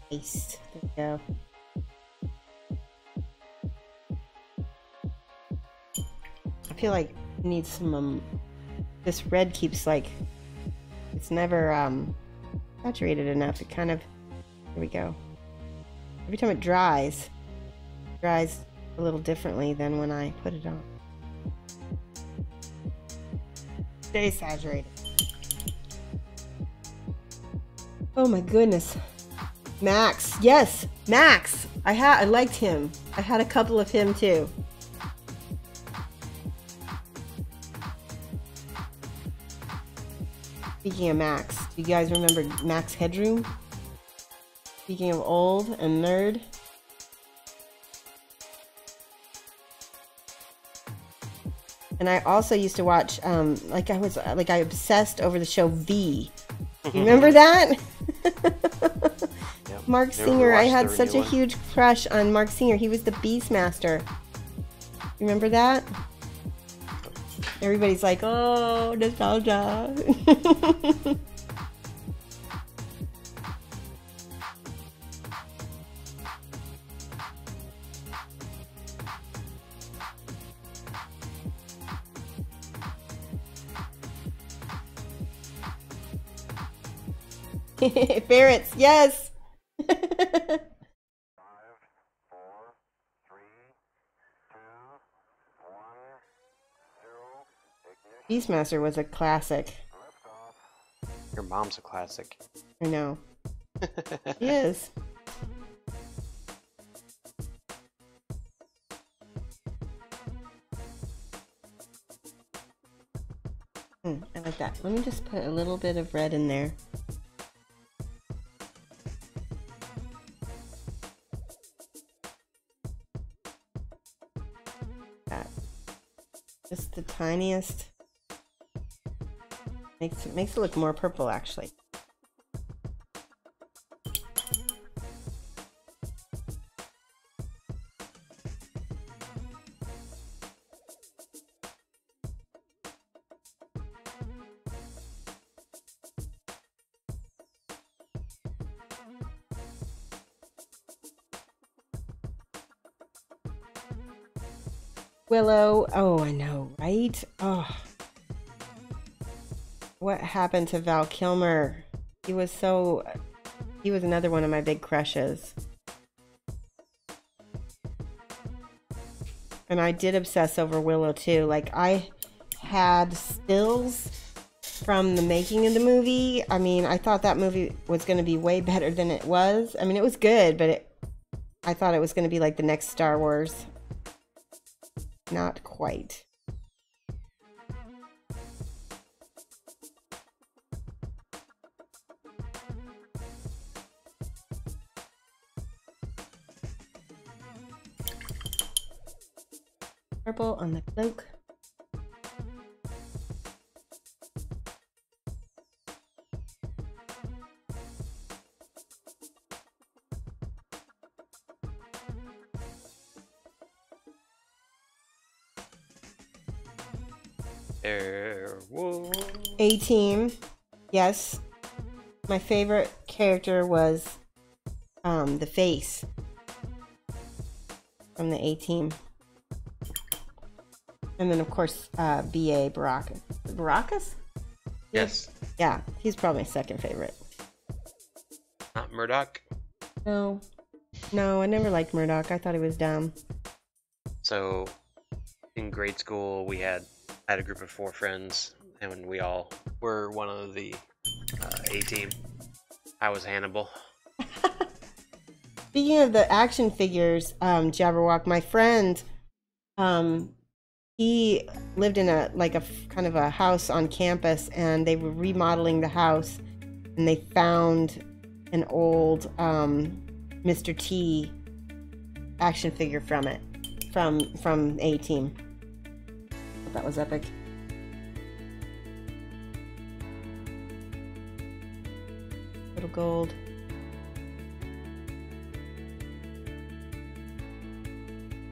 Nice. There we go. I feel like it needs some, this red keeps like, it's never saturated enough. It kind of, here we go. Every time it dries a little differently than when I put it on. Stay saturated. Oh my goodness. Max, yes, Max. I liked him. I had a couple of him too. Speaking of Max, do you guys remember Max Headroom? Speaking of old and nerd. And I also used to watch, I obsessed over the show V. You remember that? Yep. Mark Singer. I had such a huge crush on Mark Singer. He was the Beastmaster. Remember that? Everybody's like, oh, nostalgia. Ferrets, yes. 5, 4, 3, 2, 1, 0. Beastmaster was a classic. Your mom's a classic. I know. She is. I like that. Let me just put a little bit of red in there. Just the tiniest. Makes it look more purple, actually. Willow. Oh, I know, right? Oh. What happened to Val Kilmer? He was He was another one of my big crushes. And I did obsess over Willow too. Like, I had stills from the making of the movie. I mean, I thought that movie was going to be way better than it was. I mean, it was good, but I thought it was going to be like the next Star Wars. Not quite. Purple on the cloak. A-Team. Yes. My favorite character was the face from the A-Team. And then, of course, B.A. Baracus. Baracus? Yes. Yeah, he's probably my second favorite. Not Murdoch? No. No, I never liked Murdoch. I thought he was dumb. So, in grade school, I had a group of 4 friends, and we all were one of the A-Team. I was Hannibal. Speaking of the action figures, Jabberwock, my friend, he lived in a kind of a house on campus, and they were remodeling the house, and they found an old Mr. T action figure from it, from A-Team. That was epic. Little gold.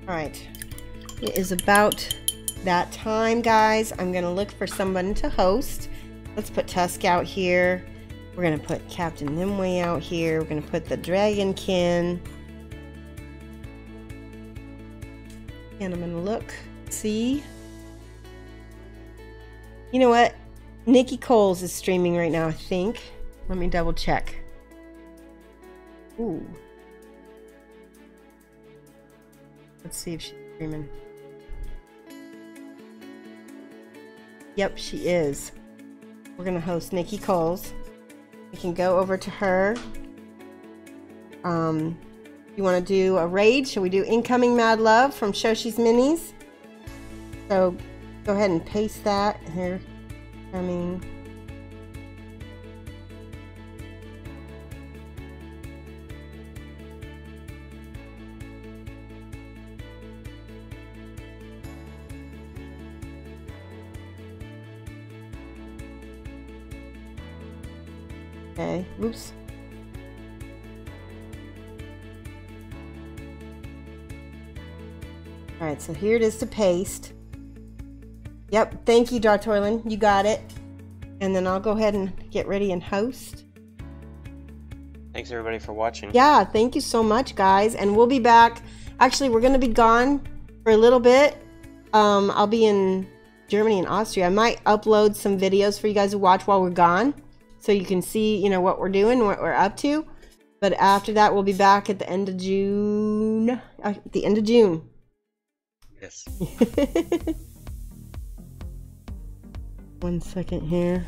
All right, it is about that time, guys. I'm gonna look for someone to host. Let's put Tusk out here. We're gonna put Captain Nimue out here. We're gonna put the Dragonkin. And I'm gonna look, see. You know what? Nikki Coles is streaming right now, I think. Let me double check. Ooh. Let's see if she's streaming. Yep, she is. We're gonna host Nikki Coles. We can go over to her. You want to do a raid? Shall we do Incoming Mad Love from Shoshi's Minis? So go ahead and paste that here. Okay, oops. All right, so here it is to paste. Yep, thank you, Dartorlin. You got it. And then I'll go ahead and get ready and host. Thanks, everybody, for watching. Yeah, thank you so much, guys. And we'll be back. Actually, we're going to be gone for a little bit. I'll be in Germany and Austria. I might upload some videos for you guys to watch while we're gone, so you can see, you know, what we're doing, what we're up to. But after that, we'll be back at the end of June. At the end of June. Yes. 1 second here.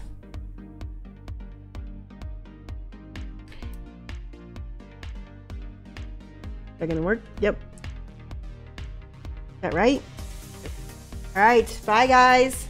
Is that gonna work? Yep. Is that right? All right. Bye, guys.